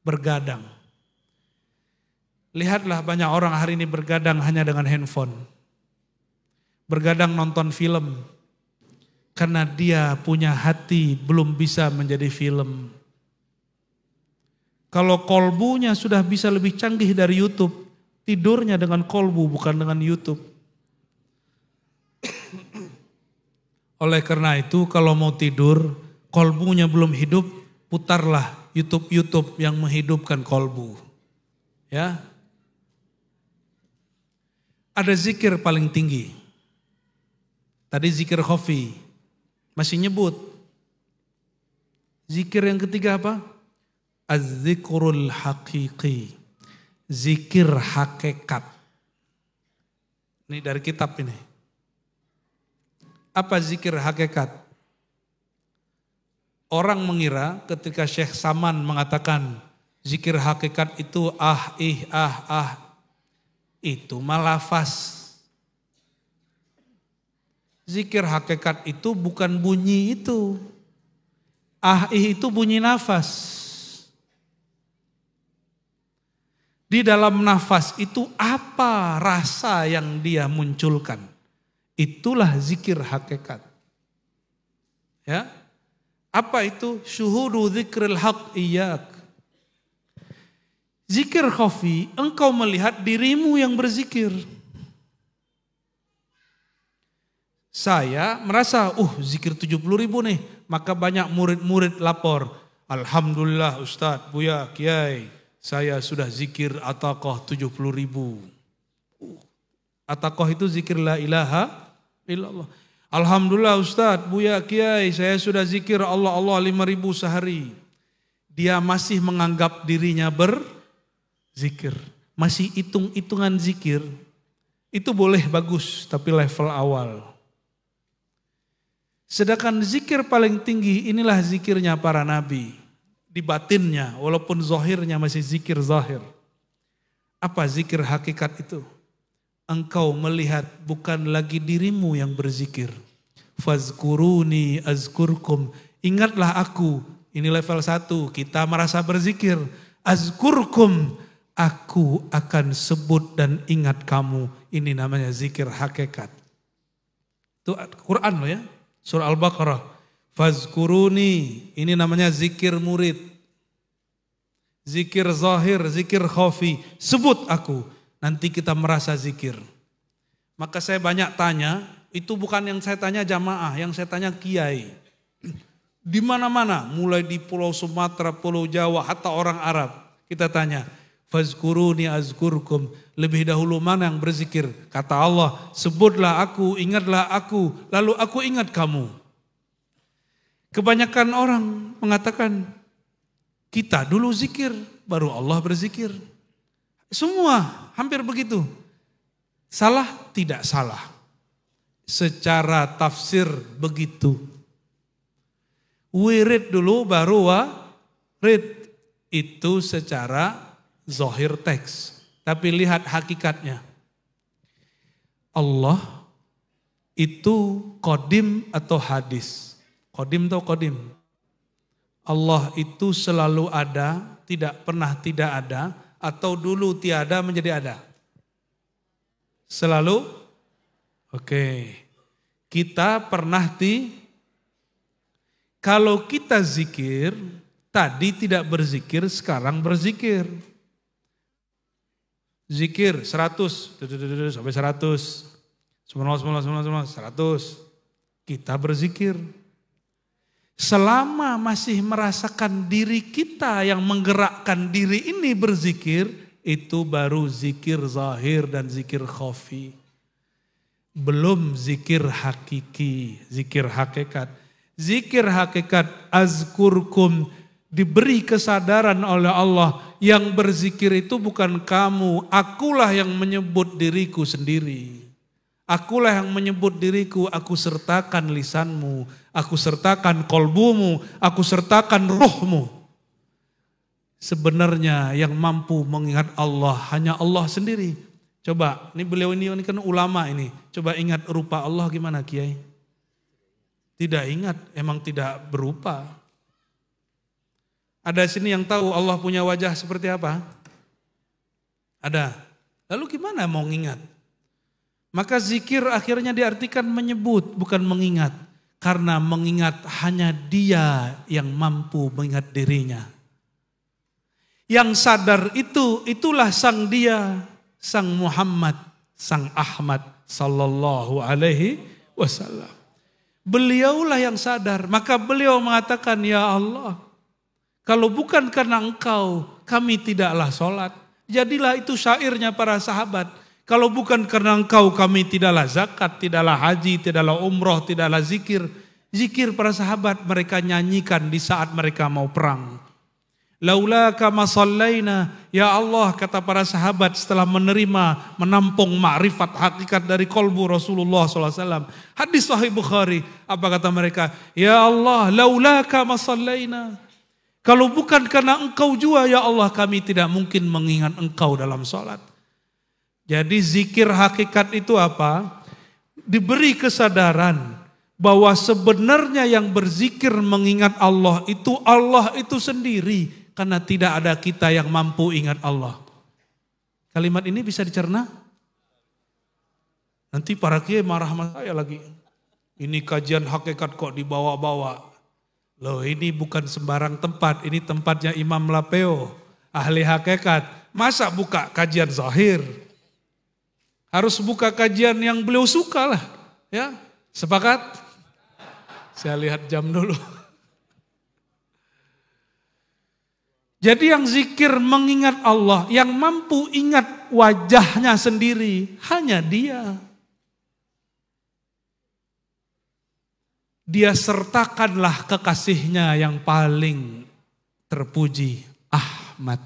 Bergadang. Lihatlah banyak orang hari ini bergadang hanya dengan handphone. Bergadang nonton film. Karena dia punya hati belum bisa menjadi film. Kalau kolbunya sudah bisa lebih canggih dari YouTube, tidurnya dengan kolbu bukan dengan YouTube. Oleh karena itu kalau mau tidur, kolbunya belum hidup, putarlah YouTube yang menghidupkan kolbu. Ya. Ada zikir paling tinggi. Tadi zikir khafi. Masih nyebut. Zikir yang ketiga apa? Az-zikrul haqiqi. Zikir hakikat. Ini dari kitab ini. Apa zikir hakikat? Orang mengira ketika Syekh Saman mengatakan zikir hakikat itu itu malafaz. Zikir hakikat itu bukan bunyi itu. Itu bunyi nafas. Di dalam nafas itu apa rasa yang dia munculkan? Itulah zikir hakikat. Ya. Apa itu? Syuhudu zikril haq iyyak. Zikir khafi, engkau melihat dirimu yang berzikir. Saya merasa, zikir 70.000 nih. Maka banyak murid-murid lapor. Alhamdulillah Ustadz, Buya, Kiai. Saya sudah zikir ataqah 70.000. Ataqah itu zikir la ilaha illallah. Alhamdulillah Ustadz, Buya, Kiai, saya sudah zikir Allah 5.000 sehari. Dia masih menganggap dirinya berzikir. Masih hitung-hitungan zikir. Itu boleh bagus, tapi level awal. Sedangkan zikir paling tinggi inilah zikirnya para nabi. Di batinnya, walaupun zahirnya masih zikir zahir. Apa zikir hakikat itu? Engkau melihat bukan lagi dirimu yang berzikir. Fazkuruni azkurkum. Ingatlah aku. Ini level 1. Kita merasa berzikir. Azkurkum. Aku akan sebut dan ingat kamu. Ini namanya zikir hakikat. Itu Quran loh ya. Surah Al-Baqarah. Fazkuruni. Ini namanya zikir murid. Zikir zahir, zikir khafi. Sebut aku. Nanti kita merasa zikir. Maka saya banyak tanya, itu bukan yang saya tanya jamaah, yang saya tanya kiai. Di mana-mana, mulai di Pulau Sumatera, Pulau Jawa, hatta orang Arab. Kita tanya, Fazkuruni azkurkum. Lebih dahulu mana yang berzikir? Kata Allah, sebutlah aku, ingatlah aku, lalu aku ingat kamu. Kebanyakan orang mengatakan, kita dulu zikir, baru Allah berzikir. Semua hampir begitu. Salah? Tidak salah. Secara tafsir begitu. Wirid dulu baru warid. Itu secara zahir teks. Tapi lihat hakikatnya. Allah itu qadim atau hadis. Qadim atau qadim? Allah itu selalu ada, tidak pernah tidak ada, atau dulu tiada menjadi ada? Selalu? Oke. Kita pernah kalau kita zikir, tadi tidak berzikir, sekarang berzikir. Zikir 100, sampai 100. Semua 100. Kita berzikir. Selama masih merasakan diri kita yang menggerakkan diri ini berzikir, itu baru zikir zahir dan zikir khafi. Belum zikir hakiki, zikir hakikat. Zikir hakikat azkurkum, diberi kesadaran oleh Allah, yang berzikir itu bukan kamu, akulah yang menyebut diriku sendiri. Akulah yang menyebut diriku, aku sertakan lisanmu, aku sertakan kolbumu, aku sertakan ruhmu. Sebenarnya yang mampu mengingat Allah hanya Allah sendiri. Coba, ini beliau ini kan ulama ini, coba ingat rupa Allah gimana Kiai? Tidak ingat, emang tidak berupa. Ada sini yang tahu Allah punya wajah seperti apa? Ada. Lalu gimana mau ngingat? Maka zikir akhirnya diartikan menyebut, bukan mengingat. Karena mengingat hanya Dia yang mampu mengingat dirinya. Yang sadar itulah sang Dia, sang Muhammad, sang Ahmad sallallahu alaihi wasallam. Beliaulah yang sadar, maka beliau mengatakan, ya Allah, kalau bukan karena Engkau, kami tidaklah sholat. Jadilah itu syairnya para sahabat. Kalau bukan karena Engkau, kami tidaklah zakat, tidaklah haji, tidaklah umroh, tidaklah zikir. Zikir para sahabat mereka nyanyikan di saat mereka mau perang. Laulaka ma shallaina, ya Allah, kata para sahabat setelah menampung ma'rifat hakikat dari kolbu Rasulullah SAW. Hadis Sahih Bukhari, apa kata mereka? Ya Allah, laulaka ma shallaina. Kalau bukan karena Engkau jua ya Allah, kami tidak mungkin mengingat Engkau dalam sholat. Jadi zikir hakikat itu apa? Diberi kesadaran bahwa sebenarnya yang berzikir mengingat Allah itu sendiri. Karena tidak ada kita yang mampu ingat Allah. Kalimat ini bisa dicerna? Nanti para kiai marah sama saya lagi. Ini kajian hakikat kok dibawa-bawa. Loh, ini bukan sembarang tempat, ini tempatnya Imam Lapeo, ahli hakikat. Masa buka kajian zahir? Harus buka kajian yang beliau suka lah. Ya, sepakat? Saya lihat jam dulu. Jadi yang zikir mengingat Allah, yang mampu ingat wajahnya sendiri, hanya Dia. Dia sertakanlah kekasihnya yang paling terpuji, Ahmad.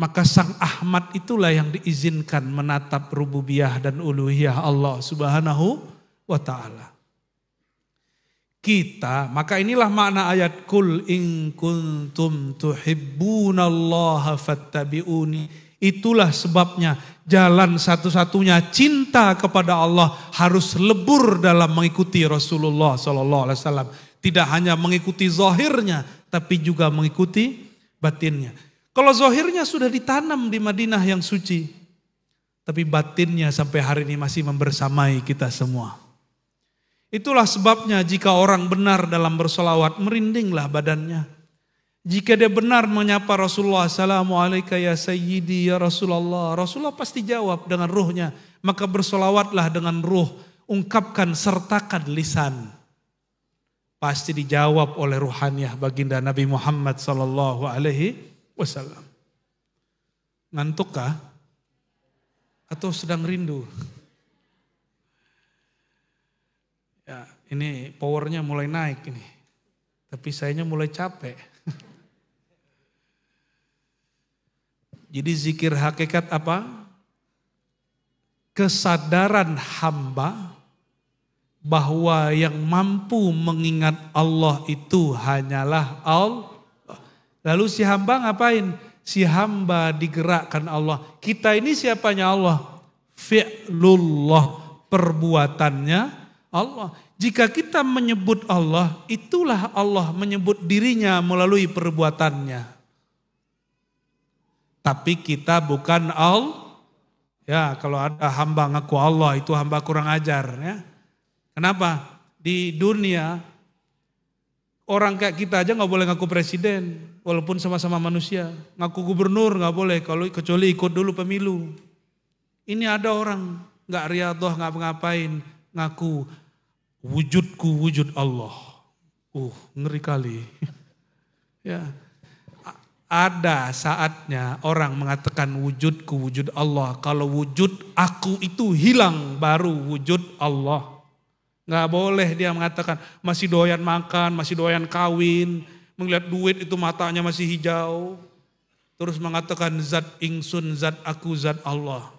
Maka sang Ahmad itulah yang diizinkan menatap rububiyah dan uluhiyah Allah Subhanahu wa ta'ala. Kita, maka inilah makna ayat kul in kuntum tuhibbunallaha fattabi'uni. Itulah sebabnya jalan satu-satunya cinta kepada Allah harus lebur dalam mengikuti Rasulullah SAW. Tidak hanya mengikuti zahirnya, tapi juga mengikuti batinnya. Kalau zahirnya sudah ditanam di Madinah yang suci, tapi batinnya sampai hari ini masih membersamai kita semua. Itulah sebabnya jika orang benar dalam bersolawat, merindinglah badannya. Jika dia benar menyapa Rasulullah, Assalamualaikum ya Sayyidi ya Rasulullah. Rasulullah pasti jawab dengan ruhnya. Maka bersolawatlah dengan ruh. Ungkapkan, sertakan lisan. Pasti dijawab oleh ruhaniyah baginda Nabi Muhammad sallallahu alaihi wasallam. Ngantuk kah? Atau sedang rindu? Ya, ini powernya mulai naik ini. Tapi sayanya mulai capek. Jadi zikir hakikat apa? Kesadaran hamba bahwa yang mampu mengingat Allah itu hanyalah Allah. Lalu si hamba ngapain? Si hamba digerakkan Allah. Kita ini siapanya Allah? Fi'lullah, perbuatannya Allah. Jika kita menyebut Allah, itulah Allah menyebut dirinya melalui perbuatannya. Tapi kita bukan Allah. Ya, kalau ada hamba ngaku Allah, itu hamba kurang ajar. Ya. Kenapa? Di dunia, orang kayak kita aja gak boleh ngaku presiden, walaupun sama-sama manusia. Ngaku gubernur gak boleh, kecuali ikut dulu pemilu. Ini ada orang gak riadoh, gak ngapain, ngaku wujudku wujud Allah. Ngeri kali. Ya, ada saatnya orang mengatakan wujudku wujud Allah. Kalau wujud aku itu hilang, baru wujud Allah. Nggak boleh dia mengatakan masih doyan makan, masih doyan kawin, melihat duit itu matanya masih hijau. Terus mengatakan zat ingsun, zat aku, zat Allah.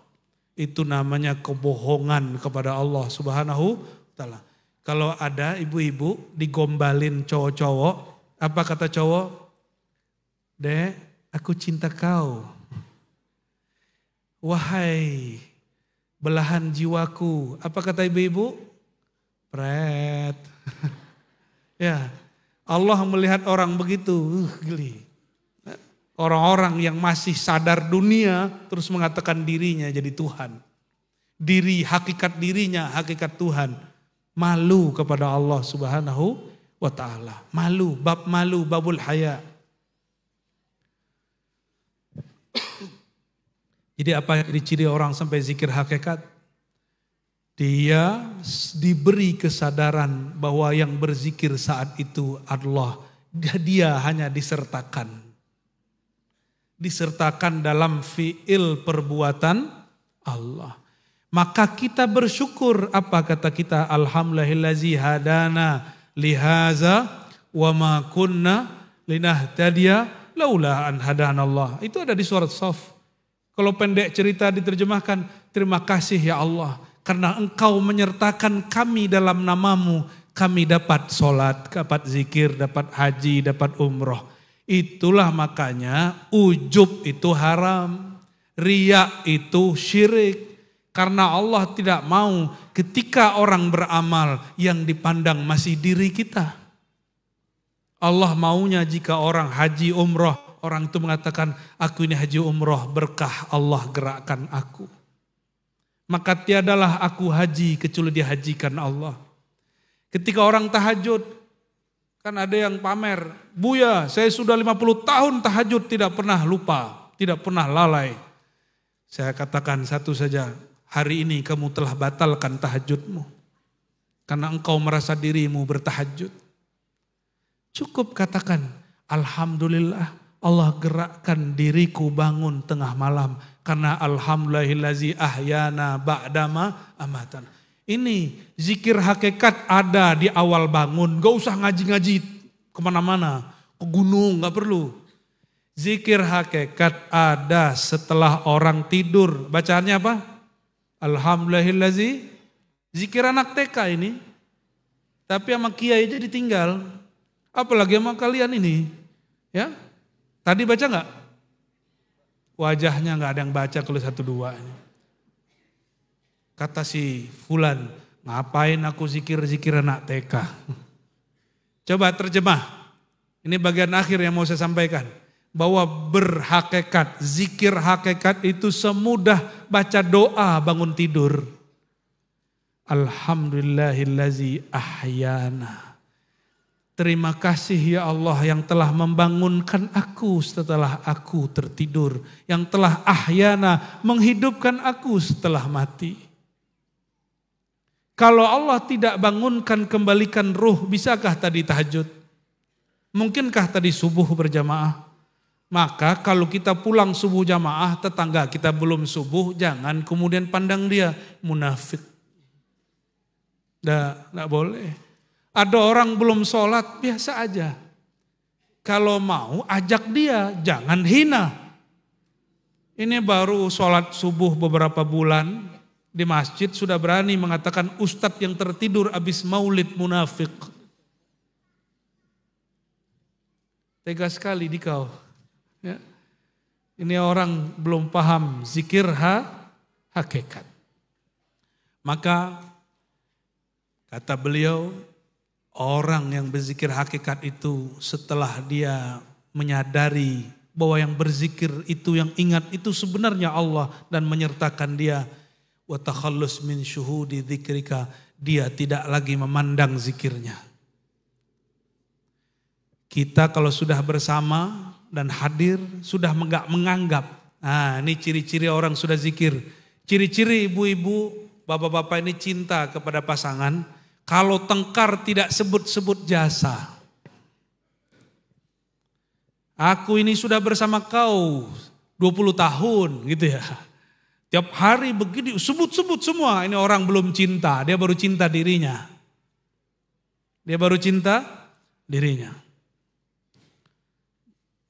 Itu namanya kebohongan kepada Allah Subhanahu wa ta'ala. Kalau ada ibu-ibu digombalin cowok-cowok, apa kata cowok? Dek, aku cinta kau. Wahai belahan jiwaku, apa kata ibu-ibu? Pret. Ya, Allah melihat orang begitu, geli. Orang-orang yang masih sadar dunia terus mengatakan dirinya jadi Tuhan. Hakikat dirinya, hakikat Tuhan. Malu kepada Allah Subhanahu wa ta'ala. Malu, babul haya. Jadi apa yang diciri orang sampai zikir hakikat? Dia diberi kesadaran bahwa yang berzikir saat itu adalah dia hanya disertakan. Disertakan dalam fi'il perbuatan Allah. Maka kita bersyukur, apa kata kita? Alhamdulillazi hadana lihaza wa ma kunna linahtadiya laula an hadanallah. Itu ada di surat Shaf. Kalau pendek cerita diterjemahkan, terima kasih ya Allah. Karena engkau menyertakan kami dalam namamu, kami dapat sholat, dapat zikir, dapat haji, dapat umroh. Itulah makanya ujub itu haram, riya itu syirik. Karena Allah tidak mau ketika orang beramal yang dipandang masih diri kita. Allah maunya jika orang haji umroh, orang itu mengatakan aku ini haji umroh berkah Allah gerakkan aku. Maka tiadalah aku haji kecuali dihajikan Allah. Ketika orang tahajud, kan ada yang pamer, Buya saya sudah 50 tahun tahajud tidak pernah lupa, tidak pernah lalai. Saya katakan satu saja, hari ini kamu telah batalkan tahajudmu. Karena engkau merasa dirimu bertahajud. Cukup katakan, Alhamdulillah Allah gerakkan diriku bangun tengah malam. Karena alhamdulillahillazi ahyana ba'dama amatan. Ini zikir hakikat ada di awal bangun. Gak usah ngaji-ngaji kemana-mana. Ke gunung gak perlu. Zikir hakikat ada setelah orang tidur. Bacaannya apa? Alhamdulillahillazi. Zikir anak TK ini. Tapi sama kiai aja ditinggal. Apalagi sama kalian ini. Ya, tadi baca gak? Wajahnya gak ada yang baca kalau 1-2. Kata si Fulan, ngapain aku zikir-zikir anak TK? Coba terjemah. Ini bagian akhir yang mau saya sampaikan. Bahwa berhakikat, zikir hakikat itu semudah baca doa bangun tidur. Alhamdulillahillazi ahyana. Terima kasih ya Allah yang telah membangunkan aku setelah aku tertidur. Yang telah ahyana menghidupkan aku setelah mati. Kalau Allah tidak bangunkan kembalikan ruh, bisakah tadi tahajud? Mungkinkah tadi subuh berjamaah? Maka kalau kita pulang subuh jamaah, tetangga kita belum subuh, jangan kemudian pandang dia munafik. Nggak boleh. Ada orang belum sholat, biasa aja. Kalau mau ajak dia, jangan hina. Ini baru sholat subuh beberapa bulan di masjid sudah berani mengatakan ustadz yang tertidur habis maulid munafik. Tega sekali di kau. Ya. Ini orang belum paham zikir hakikat. Maka kata beliau, orang yang berzikir hakikat itu setelah dia menyadari bahwa yang berzikir itu, yang ingat itu sebenarnya Allah dan menyertakan dia, wa takhallus min syuhudi dzikrika, dia tidak lagi memandang zikirnya. Kita kalau sudah bersama dan hadir, sudah menganggap. Nah, ini ciri-ciri orang sudah zikir. Ciri-ciri ibu-ibu, bapak-bapak ini cinta kepada pasangan. Kalau tengkar tidak sebut-sebut jasa. Aku ini sudah bersama kau 20 tahun gitu ya. Tiap hari begini, sebut-sebut semua. Ini orang belum cinta, dia baru cinta dirinya. Dia baru cinta dirinya.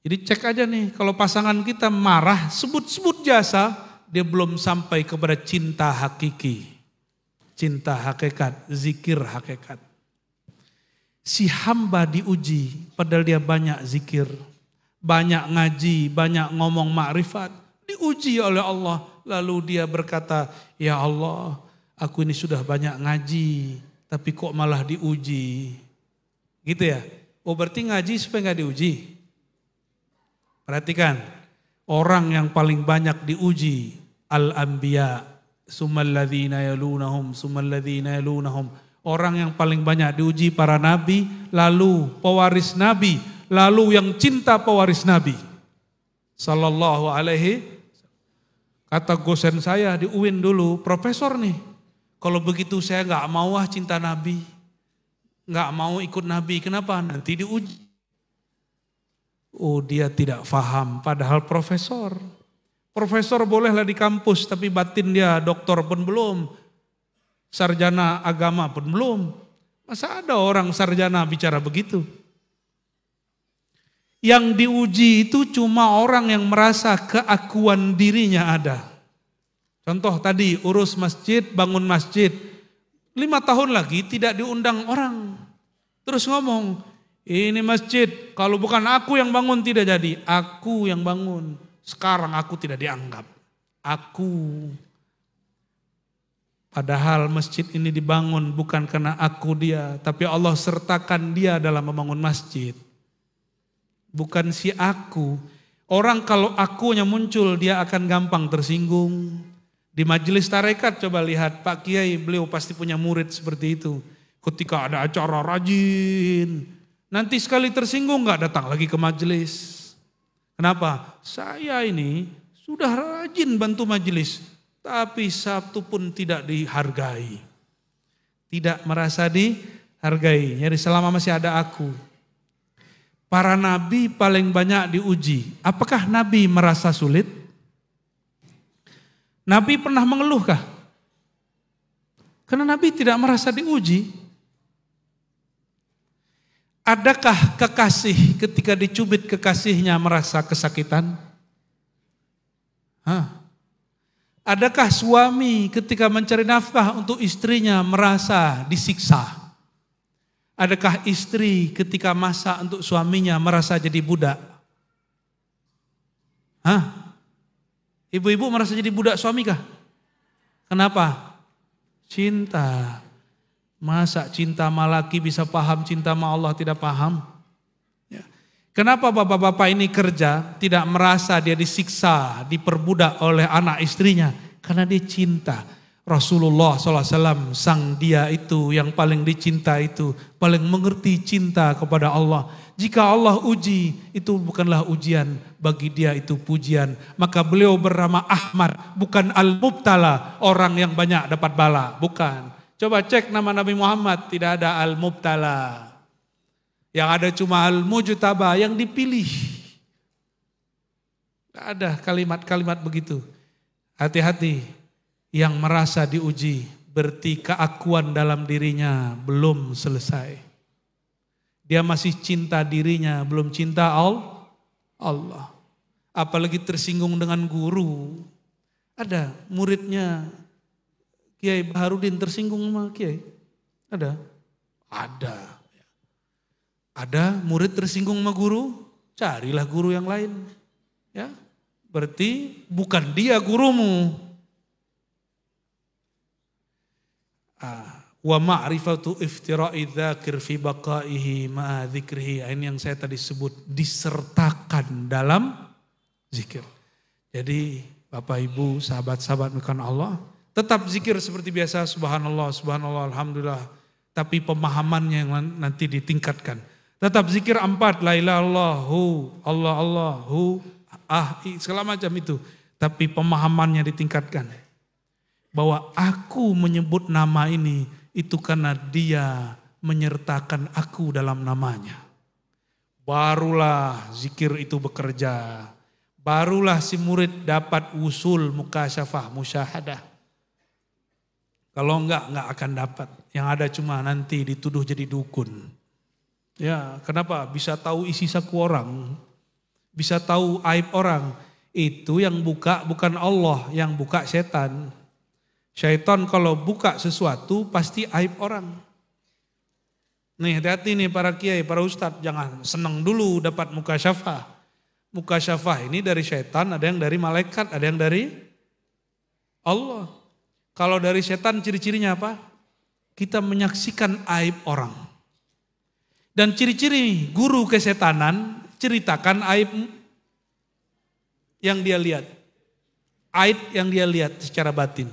Jadi cek aja nih, kalau pasangan kita marah, sebut-sebut jasa, dia belum sampai kepada cinta hakiki. Cinta hakikat, zikir hakikat. Si hamba diuji, padahal dia banyak zikir, banyak ngaji, banyak ngomong makrifat, diuji oleh Allah. Lalu dia berkata, ya Allah, aku ini sudah banyak ngaji, tapi kok malah diuji. Gitu ya? Oh berarti ngaji supaya gak diuji? Perhatikan, orang yang paling banyak diuji al-anbiya, summal ladzina yalunahum, summal ladzina yalunahum. Orang yang paling banyak diuji para nabi, lalu pewaris nabi, lalu yang cinta pewaris nabi. Sallallahu alaihi. Kata dosen saya di UIN dulu, profesor nih, kalau begitu saya nggak mau cinta nabi, nggak mau ikut nabi. Kenapa? Nanti diuji. Oh dia tidak paham, padahal profesor. Profesor bolehlah di kampus, tapi batin dia doktor pun belum. Sarjana agama pun belum. Masa ada orang sarjana bicara begitu? Yang diuji itu cuma orang yang merasa keakuan dirinya ada. Contoh tadi urus masjid, bangun masjid. 5 tahun lagi tidak diundang orang. Terus ngomong, ini masjid, kalau bukan aku yang bangun tidak jadi. Aku yang bangun. Sekarang aku tidak dianggap. Aku. Padahal masjid ini dibangun bukan karena aku dia. Tapi Allah sertakan dia dalam membangun masjid. Bukan si aku. Orang kalau akunya muncul dia akan gampang tersinggung. Di majelis tarekat coba lihat Pak Kiai, beliau pasti punya murid seperti itu. Ketika ada acara rajin. Nanti sekali tersinggung gak datang lagi ke majelis. Kenapa? Saya ini sudah rajin bantu majelis. Tapi Sabtu pun tidak dihargai. Tidak merasa dihargai. Jadi selama masih ada aku. Para nabi paling banyak diuji. Apakah nabi merasa sulit? Nabi pernah mengeluhkah? Karena nabi tidak merasa diuji. Adakah kekasih ketika dicubit kekasihnya merasa kesakitan? Adakah suami ketika mencari nafkah untuk istrinya merasa disiksa? Adakah istri ketika masak untuk suaminya merasa jadi budak? Ibu-ibu merasa jadi budak suami kah? Kenapa? Cinta. Masa cinta sama laki bisa paham, cinta sama Allah tidak paham? Ya. Kenapa bapak-bapak ini kerja tidak merasa dia disiksa, diperbudak oleh anak istrinya? Karena dia cinta. Rasulullah SAW, sang dia itu yang paling dicinta itu, paling mengerti cinta kepada Allah. Jika Allah uji, itu bukanlah ujian, bagi dia itu pujian. Maka beliau bernama Ahmad, bukan Al-Mubtala, orang yang banyak dapat bala, bukan. Coba cek nama Nabi Muhammad, tidak ada Al-Mubtala. Yang ada cuma Al-Mujtaba, yang dipilih. Tidak ada kalimat-kalimat begitu. Hati-hati yang merasa diuji, berarti keakuan dalam dirinya belum selesai. Dia masih cinta dirinya, belum cinta Allah. Apalagi tersinggung dengan guru. Ada muridnya Kiai Baharudin tersinggung sama Kiai? Ada? Ada. Ada murid tersinggung sama guru? Carilah guru yang lain. Ya, berarti bukan dia gurumu. Wa ma'rifatu iftira'i dzakir fi baqaihi ma'a dzikrihi. Ini yang saya tadi sebut, disertakan dalam zikir. Jadi Bapak Ibu, sahabat-sahabat bukan Allah, tetap zikir seperti biasa, subhanallah, subhanallah, alhamdulillah. Tapi pemahamannya yang nanti ditingkatkan. Tetap zikir 4, la ilaha illallahu, Allah Allahu, segala macam itu. Tapi pemahamannya ditingkatkan. Bahwa aku menyebut nama ini, itu karena dia menyertakan aku dalam namanya. Barulah zikir itu bekerja. Barulah si murid dapat usul mukasyafah, musyahadah. Kalau enggak akan dapat. Yang ada cuma nanti dituduh jadi dukun. Ya, kenapa? Bisa tahu isi saku orang. Bisa tahu aib orang. Itu yang buka bukan Allah, yang buka setan. Syaitan kalau buka sesuatu pasti aib orang. Nih hati-hati nih para kiai, para ustadz, jangan senang dulu dapat mukasyafah. Mukasyafah ini dari syaitan, ada yang dari malaikat, ada yang dari Allah. Kalau dari setan ciri-cirinya apa? Kita menyaksikan aib orang. Dan ciri-ciri guru kesetanan, ceritakan aib yang dia lihat. Aib yang dia lihat secara batin.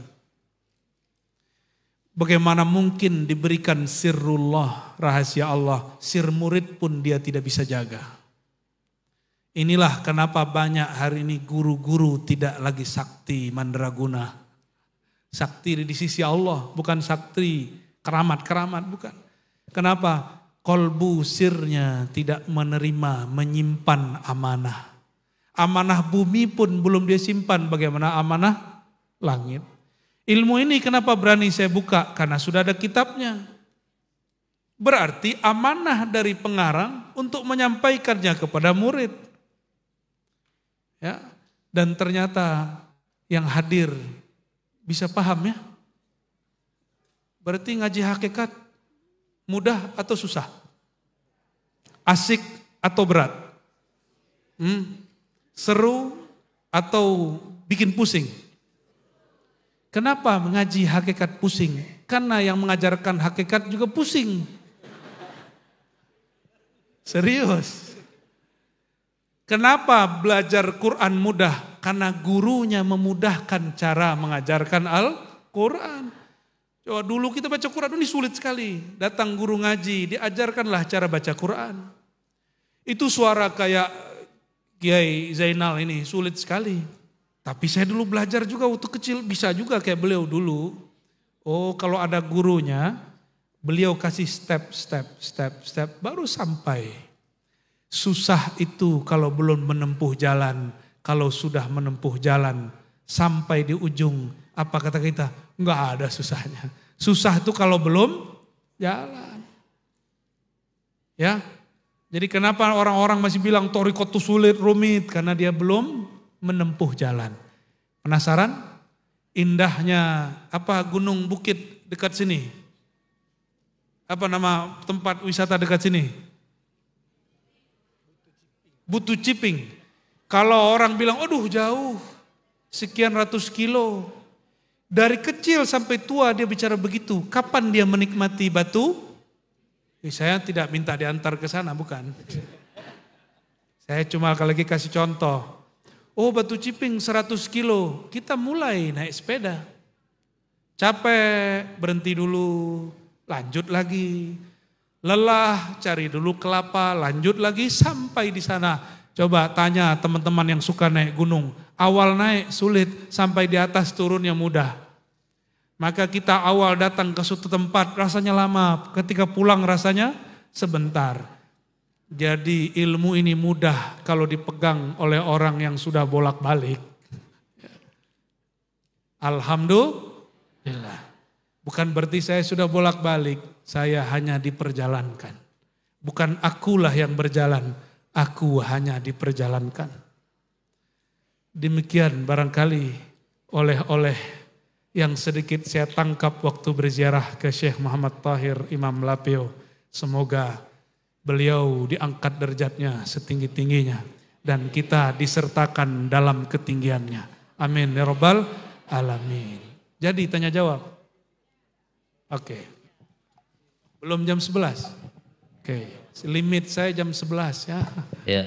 Bagaimana mungkin diberikan sirrullah, rahasia Allah, sir murid pun dia tidak bisa jaga. Inilah kenapa banyak hari ini guru-guru tidak lagi sakti mandraguna. Sakti di sisi Allah, bukan sakti keramat-keramat, bukan. Kenapa? Kolbu sirnya tidak menerima, menyimpan amanah. Amanah bumi pun belum dia simpan, bagaimana amanah langit. Ilmu ini kenapa berani saya buka? Karena sudah ada kitabnya. Berarti amanah dari pengarang untuk menyampaikannya kepada murid. Ya, dan ternyata yang hadir bisa paham ya. Berarti ngaji hakikat mudah atau susah? Asik atau berat? Seru atau bikin pusing? Kenapa mengaji hakikat pusing? Karena yang mengajarkan hakikat juga pusing. Serius. Kenapa belajar Quran mudah? Karena gurunya memudahkan cara mengajarkan Al-Quran. Coba dulu kita baca Quran ini sulit sekali. Datang guru ngaji, diajarkanlah cara baca Quran. Itu suara kayak Kiai Zainal ini sulit sekali. Tapi saya dulu belajar juga waktu kecil, bisa juga kayak beliau dulu. Oh, kalau ada gurunya, beliau kasih step, baru sampai. Susah itu kalau belum menempuh jalan. Kalau sudah menempuh jalan, sampai di ujung, apa kata kita? Enggak ada susahnya. Susah itu kalau belum jalan. Ya, jadi kenapa orang-orang masih bilang thariqat itu sulit, rumit? Karena dia belum menempuh jalan. Penasaran? Indahnya apa gunung bukit dekat sini? Apa nama tempat wisata dekat sini? Butu Ciping. Kalau orang bilang, aduh jauh, sekian ratus kilo. Dari kecil sampai tua dia bicara begitu. Kapan dia menikmati batu? Saya tidak minta diantar ke sana, bukan. Saya cuma lagi kasih contoh. Oh Batu Ciping 100 kilo, kita mulai naik sepeda. Capek, berhenti dulu, lanjut lagi. Lelah, cari dulu kelapa, lanjut lagi sampai di sana. Coba tanya teman-teman yang suka naik gunung. Awal naik sulit, sampai di atas turunnya mudah. Maka kita awal datang ke suatu tempat rasanya lama, ketika pulang rasanya sebentar. Jadi ilmu ini mudah kalau dipegang oleh orang yang sudah bolak-balik. Alhamdulillah. Bukan berarti saya sudah bolak-balik, saya hanya diperjalankan. Bukan akulah yang berjalan, aku hanya diperjalankan. Demikian barangkali oleh-oleh yang sedikit saya tangkap waktu berziarah ke Syekh Muhammad Tahir Imam Lapeo. Semoga beliau diangkat derajatnya setinggi-tingginya dan kita disertakan dalam ketinggiannya. Amin ya rabbal alamin. Jadi tanya jawab. Oke. Belum jam 11. Oke. Limit saya jam 11 ya. Ya.